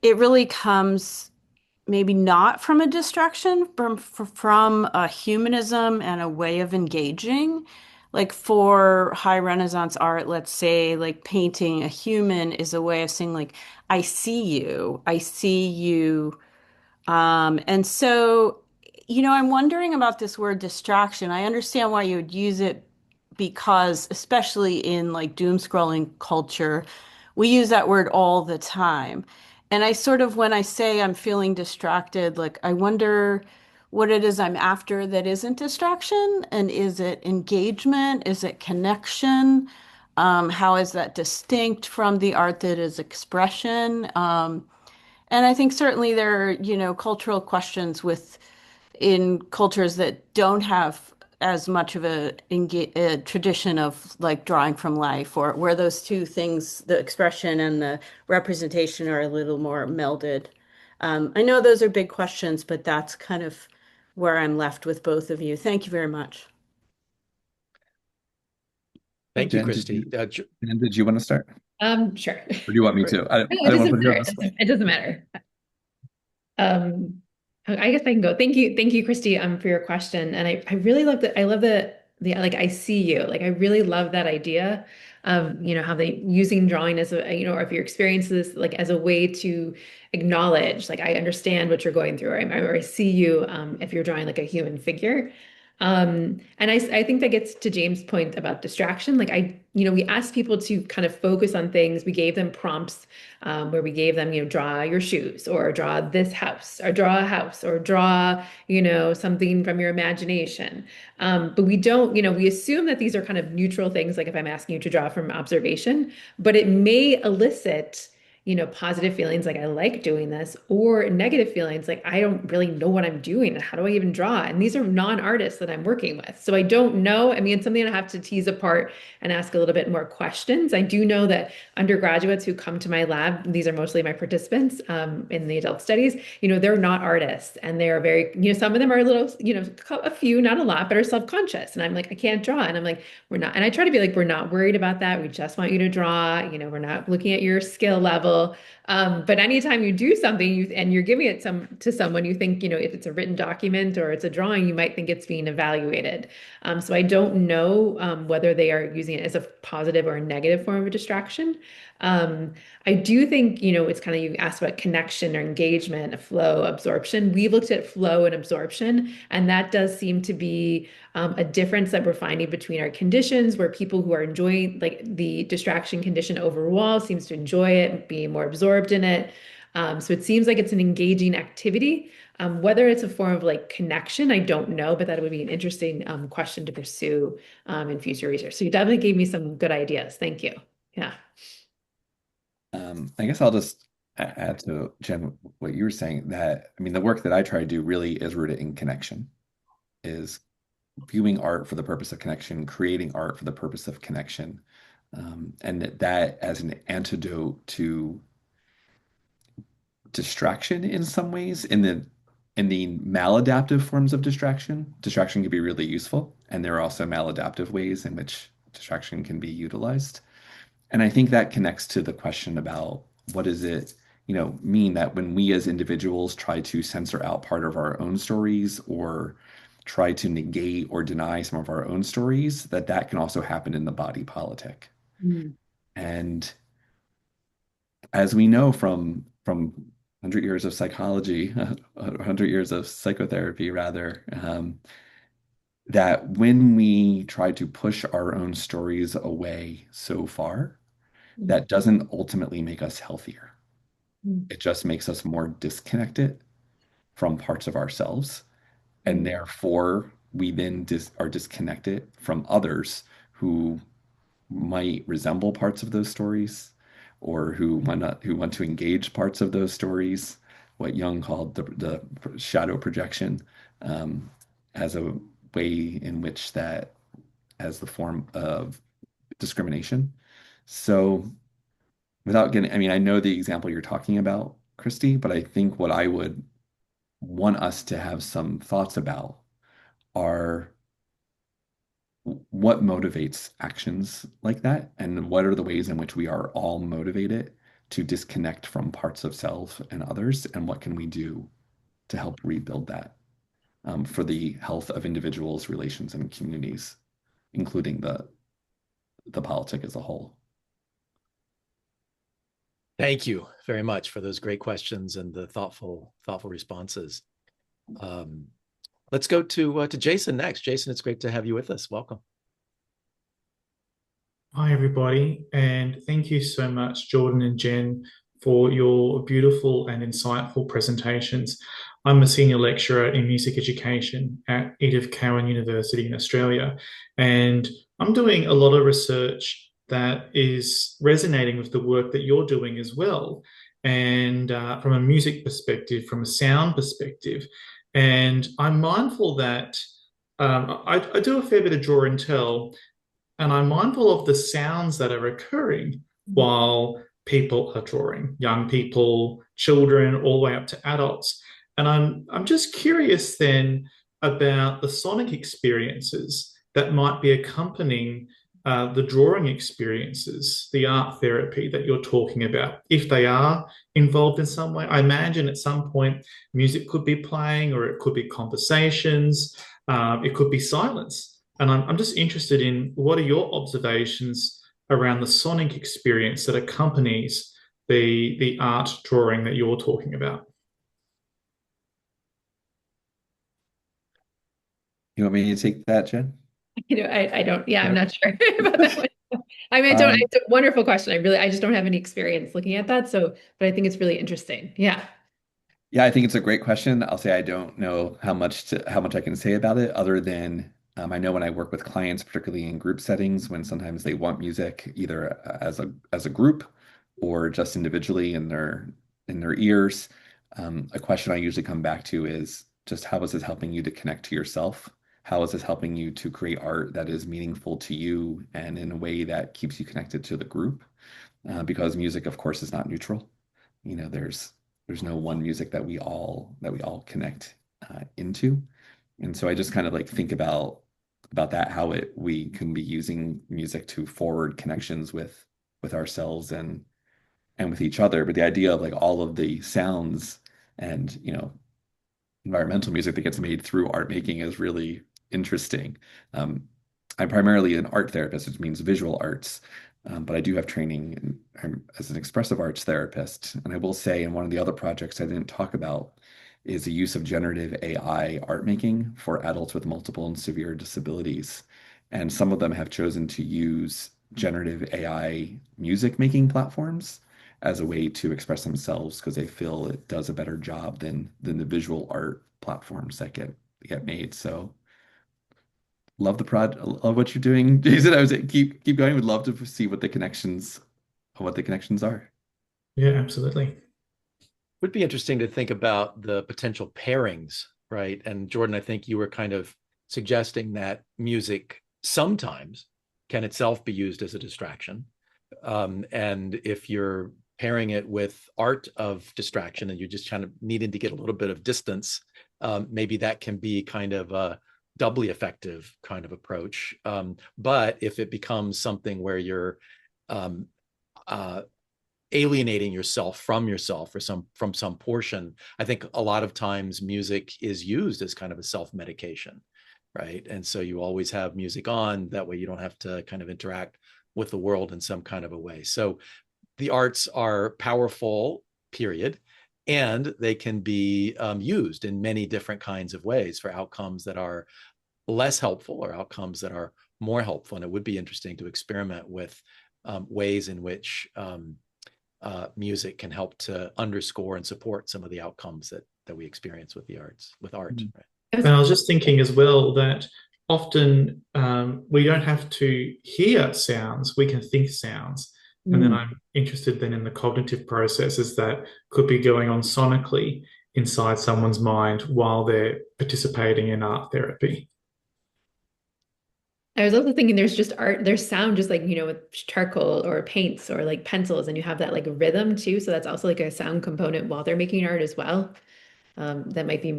it really comes maybe not from a distraction, from a humanism and a way of engaging. Like for high Renaissance art, let's say, like painting a human is a way of saying, like, I see you. And so, I'm wondering about this word distraction. I understand why you would use it because, especially in like doom scrolling culture, we use that word all the time. And I sort of, when I say I'm feeling distracted, like I wonder what it is I'm after that isn't distraction. And is it engagement? Is it connection? How is that distinct from the art that is expression? And I think certainly there are, cultural questions in cultures that don't have as much of a tradition of like drawing from life, or where those two things, the expression and the representation, are a little more melded. I know those are big questions, but that's kind of where I'm left with both of you. Thank you very much. Thank you, Jen, Christy. did you want to start? Sure. Or do you want me to? I No, it don't want to doesn't put you on matter. the spot. It doesn't matter. I guess I can go. Thank you, Christy, for your question. And I really love that. I love like I see you. Like I really love that idea of, how they using drawing as a, or if your experience this like as a way to acknowledge, like I understand what you're going through, or I see you if you're drawing like a human figure. And I think that gets to James' point about distraction. Like we asked people to kind of focus on things. We gave them prompts where we gave them, draw your shoes or draw this house or draw a house or draw, something from your imagination. But we don't, we assume that these are kind of neutral things, like if I'm asking you to draw from observation, but it may elicit, positive feelings like I like doing this, or negative feelings like I don't really know what I'm doing. How do I even draw? And these are non-artists that I'm working with. So I don't know. I mean, it's something I have to tease apart and ask a little bit more questions. I do know that undergraduates who come to my lab, these are mostly my participants in the adult studies, they're not artists, and they are very, some of them are a little, a few, not a lot, but are self-conscious. And I'm like, I can't draw. And I'm like, we're not. And I try to be like, we're not worried about that. We just want you to draw. We're not looking at your skill level. But anytime you do something and you're giving it to someone, you think, if it's a written document or it's a drawing, you might think it's being evaluated. So I don't know whether they are using it as a positive or a negative form of distraction. I do think, it's kind of, you asked about connection or engagement, flow, absorption. We've looked at flow and absorption, and that does seem to be a difference that we're finding between our conditions, where people who are enjoying like the distraction condition overall seems to enjoy it, being more absorbed in it. So it seems like it's an engaging activity. Whether it's a form of like connection, I don't know, but that would be an interesting question to pursue in future research. So you definitely gave me some good ideas. Thank you. Yeah. I guess I'll just add to Jen what you were saying, that I mean the work that I try to do really is rooted in connection, is viewing art for the purpose of connection, creating art for the purpose of connection, and that as an antidote to distraction in some ways. In the maladaptive forms of distraction can be really useful, and there are also maladaptive ways in which distraction can be utilized. And I think that connects to the question about what does it, mean that when we as individuals try to censor out part of our own stories or try to negate or deny some of our own stories, that can also happen in the body politic. Mm. And as we know from 100 years of psychology, 100 years of psychotherapy, rather, that when we try to push our own stories away so far, that doesn't ultimately make us healthier. Mm. It just makes us more disconnected from parts of ourselves. And therefore, we then are disconnected from others who might resemble parts of those stories, or who want to engage parts of those stories, what Jung called the shadow projection, as a way in which that as the form of discrimination. So without getting, I mean, I know the example you're talking about, Christy, but I think what I would want us to have some thoughts about are what motivates actions like that, and what are the ways in which we are all motivated to disconnect from parts of self and others, and what can we do to help rebuild that, for the health of individuals, relations, and communities, including the politic as a whole. Thank you very much for those great questions and the thoughtful responses. Let's go to Jason next. Jason, it's great to have you with us. Welcome. Hi, everybody, and thank you so much, Jordan and Jen, for your beautiful and insightful presentations. I'm a senior lecturer in music education at Edith Cowan University in Australia, and I'm doing a lot of research that is resonating with the work that you're doing as well, and from a music perspective, from a sound perspective. And I'm mindful that I do a fair bit of draw and tell, and I'm mindful of the sounds that are occurring while people are drawing, young people, children, all the way up to adults. And I'm just curious then about the sonic experiences that might be accompanying the drawing experiences, the art therapy that you're talking about, if they are involved in some way. I imagine at some point music could be playing, or it could be conversations, it could be silence. And I'm just interested in what are your observations around the sonic experience that accompanies the art drawing that you're talking about? You want me to take that, Jen? I don't, yeah, I'm Yep. not sure about that one. I mean, Um, it's a wonderful question. I just don't have any experience looking at that. So, but I think it's really interesting. Yeah. Yeah, I think it's a great question. I'll say I don't know how much I can say about it other than I know when I work with clients, particularly in group settings, when sometimes they want music either as a group or just individually in their ears. A question I usually come back to is just how is this helping you to connect to yourself? How is this helping you to create art that is meaningful to you and in a way that keeps you connected to the group? Because music, of course, is not neutral. You know, there's no one music that we all connect into. And so I just kind of like think about that, how it we can be using music to forward connections with ourselves and with each other. But the idea of like all of the sounds and environmental music that gets made through art making is really interesting. Um, I'm primarily an art therapist, which means visual arts, but I do have training as an expressive arts therapist. And I will say, in one of the other projects I didn't talk about is the use of generative AI art making for adults with multiple and severe disabilities. And some of them have chosen to use generative AI music making platforms as a way to express themselves because they feel it does a better job than the visual art platforms that get made. So love what you're doing, Jason. I was keep going. Would love to see what the connections are. Yeah, absolutely. Would be interesting to think about the potential pairings, right? And Jordan, I think you were kind of suggesting that music sometimes can itself be used as a distraction. And if you're pairing it with art of distraction and you're just kind of needing to get a little bit of distance, maybe that can be kind of a doubly effective kind of approach. But if it becomes something where you're um, uh, alienating yourself or from some portion, I think a lot of times music is used as kind of a self-medication, right? And so you always have music on, that way you don't have to kind of interact with the world in some kind of a way. So the arts are powerful, period, and they can be used in many different kinds of ways for outcomes that are less helpful or outcomes that are more helpful. And it would be interesting to experiment with ways in which music can help to underscore and support some of the outcomes that we experience with art. Mhm. Right? And I was just thinking as well that often we don't have to hear sounds, we can think sounds. And then Mm. I'm interested then in the cognitive processes that could be going on sonically inside someone's mind while they're participating in art therapy. I was also thinking there's sound just like, with charcoal or paints or like pencils, and you have that like rhythm too. So that's also like a sound component while they're making art as well. That might be,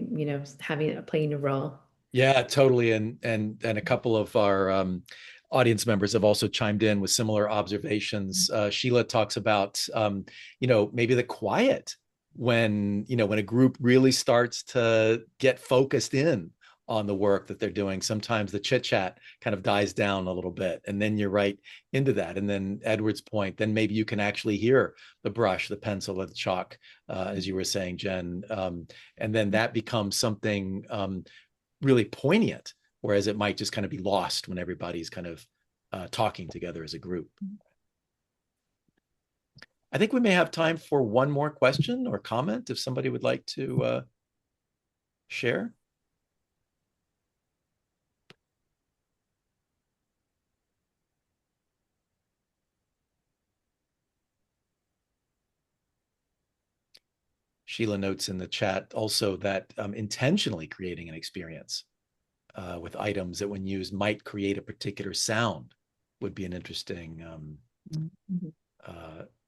playing a role. Yeah, totally. And a couple of our audience members have also chimed in with similar observations. Sheila talks about maybe the quiet when a group really starts to get focused in on the work that they're doing. Sometimes the chit chat kind of dies down a little bit, and then you're right into that. And then Edward's point, then maybe you can actually hear the brush, the pencil, or the chalk, as you were saying, Jen. And then that becomes something really poignant, whereas it might just kind of be lost when everybody's kind of talking together as a group. I think we may have time for one more question or comment if somebody would like to share. Sheila notes in the chat also that intentionally creating an experience with items that when used might create a particular sound would be an interesting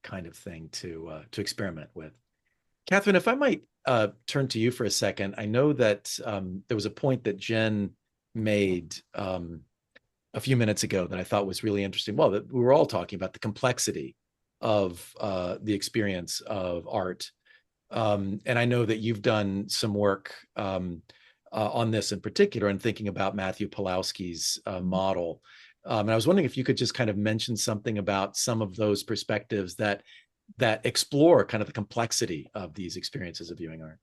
kind of thing to experiment with. Catherine, if I might turn to you for a second, I know that there was a point that Jen made a few minutes ago that I thought was really interesting. Well, that we were all talking about the complexity of the experience of art. And I know that you've done some work on this in particular, and thinking about Matthew Pawlowski's model. And I was wondering if you could just kind of mention something about some of those perspectives that explore kind of the complexity of these experiences of viewing art.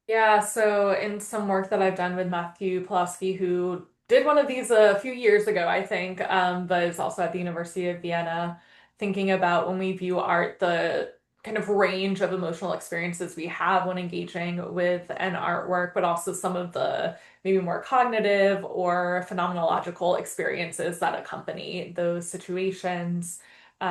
Yeah, so in some work that I've done with Matthew Pawlowski, who did one of these a few years ago, I think, but is also at the University of Vienna, thinking about when we view art, the kind of range of emotional experiences we have when engaging with an artwork, but also some of the maybe more cognitive or phenomenological experiences that accompany those situations.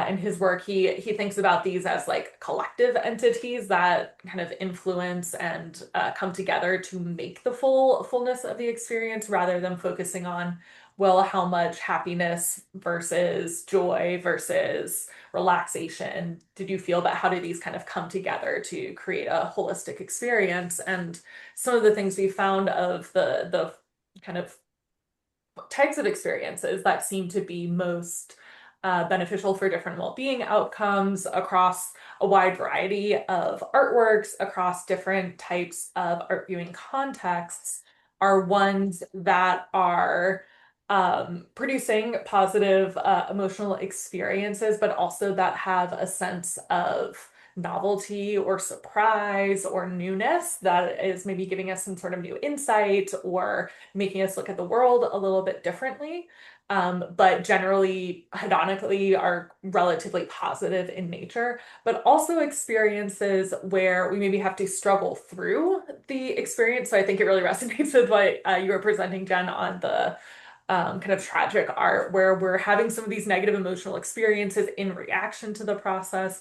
In his work, he thinks about these as like collective entities that kind of influence and come together to make the fullness of the experience, rather than focusing on, well, how much happiness versus joy versus relaxation did you feel, but how do these kind of come together to create a holistic experience? And some of the things we found of the kind of types of experiences that seem to be most beneficial for different well-being outcomes across a wide variety of artworks, across different types of art viewing contexts, are ones that are producing positive emotional experiences, but also that have a sense of novelty or surprise or newness that is maybe giving us some sort of new insight or making us look at the world a little bit differently. But generally, hedonically, are relatively positive in nature, but also experiences where we maybe have to struggle through the experience. So I think it really resonates with what you were presenting, Jen, on the kind of tragic art, where we're having some of these negative emotional experiences in reaction to the process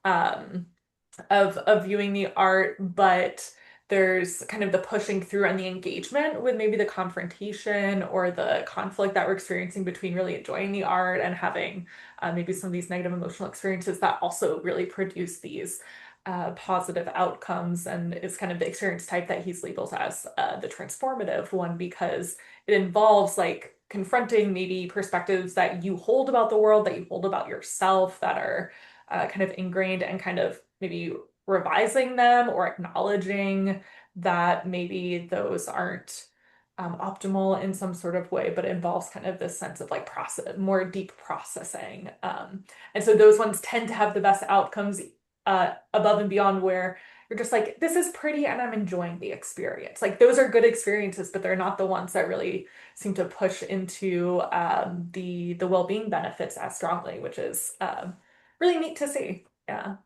of viewing the art, but there's kind of the pushing through and the engagement with maybe the confrontation or the conflict that we're experiencing between really enjoying the art and having maybe some of these negative emotional experiences that also really produce these positive outcomes, and is kind of the experience type that he's labeled as the transformative one, because it involves like confronting maybe perspectives that you hold about the world, that you hold about yourself, that are kind of ingrained, and kind of maybe revising them or acknowledging that maybe those aren't optimal in some sort of way, but it involves kind of this sense of like more deep processing. And so those ones tend to have the best outcomes above and beyond, where you're just like, this is pretty and I'm enjoying the experience. Like those are good experiences, but they're not the ones that really seem to push into the well-being benefits as strongly, which is really neat to see. Yeah.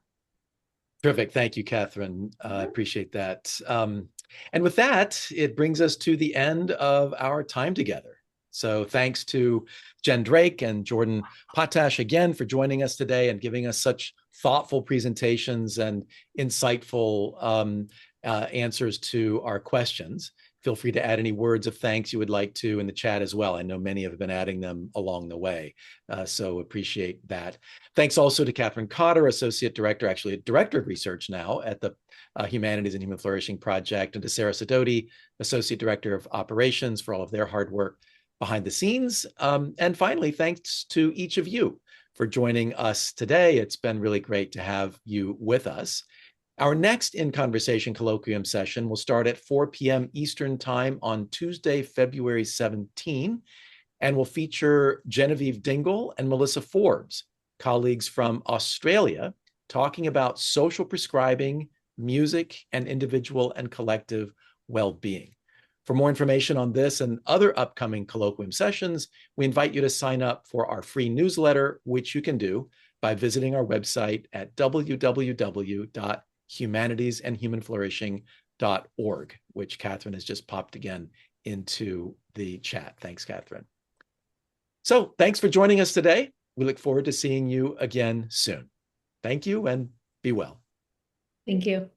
Terrific. Thank you, Catherine. I appreciate that. And with that, it brings us to the end of our time together. So thanks to Jen Drake and Jordan Potash again for joining us today and giving us such thoughtful presentations and insightful answers to our questions. Feel free to add any words of thanks you would like to in the chat as well. I know many have been adding them along the way, so appreciate that. Thanks also to Catherine Cotter, Associate Director, actually Director of Research now at the Humanities and Human Flourishing Project, and to Sarah Sidoti, Associate Director of Operations, for all of their hard work behind the scenes. And finally, thanks to each of you for joining us today. It's been really great to have you with us. Our next In Conversation colloquium session will start at 4 p.m. Eastern Time on Tuesday, February 17, and will feature Genevieve Dingle and Melissa Forbes, colleagues from Australia, talking about social prescribing, music, and individual and collective well-being. For more information on this and other upcoming colloquium sessions, we invite you to sign up for our free newsletter, which you can do by visiting our website at www.humanities-and-human-flourishing.org, which Catherine has just popped again into the chat. Thanks, Catherine. So thanks for joining us today. We look forward to seeing you again soon. Thank you and be well. Thank you.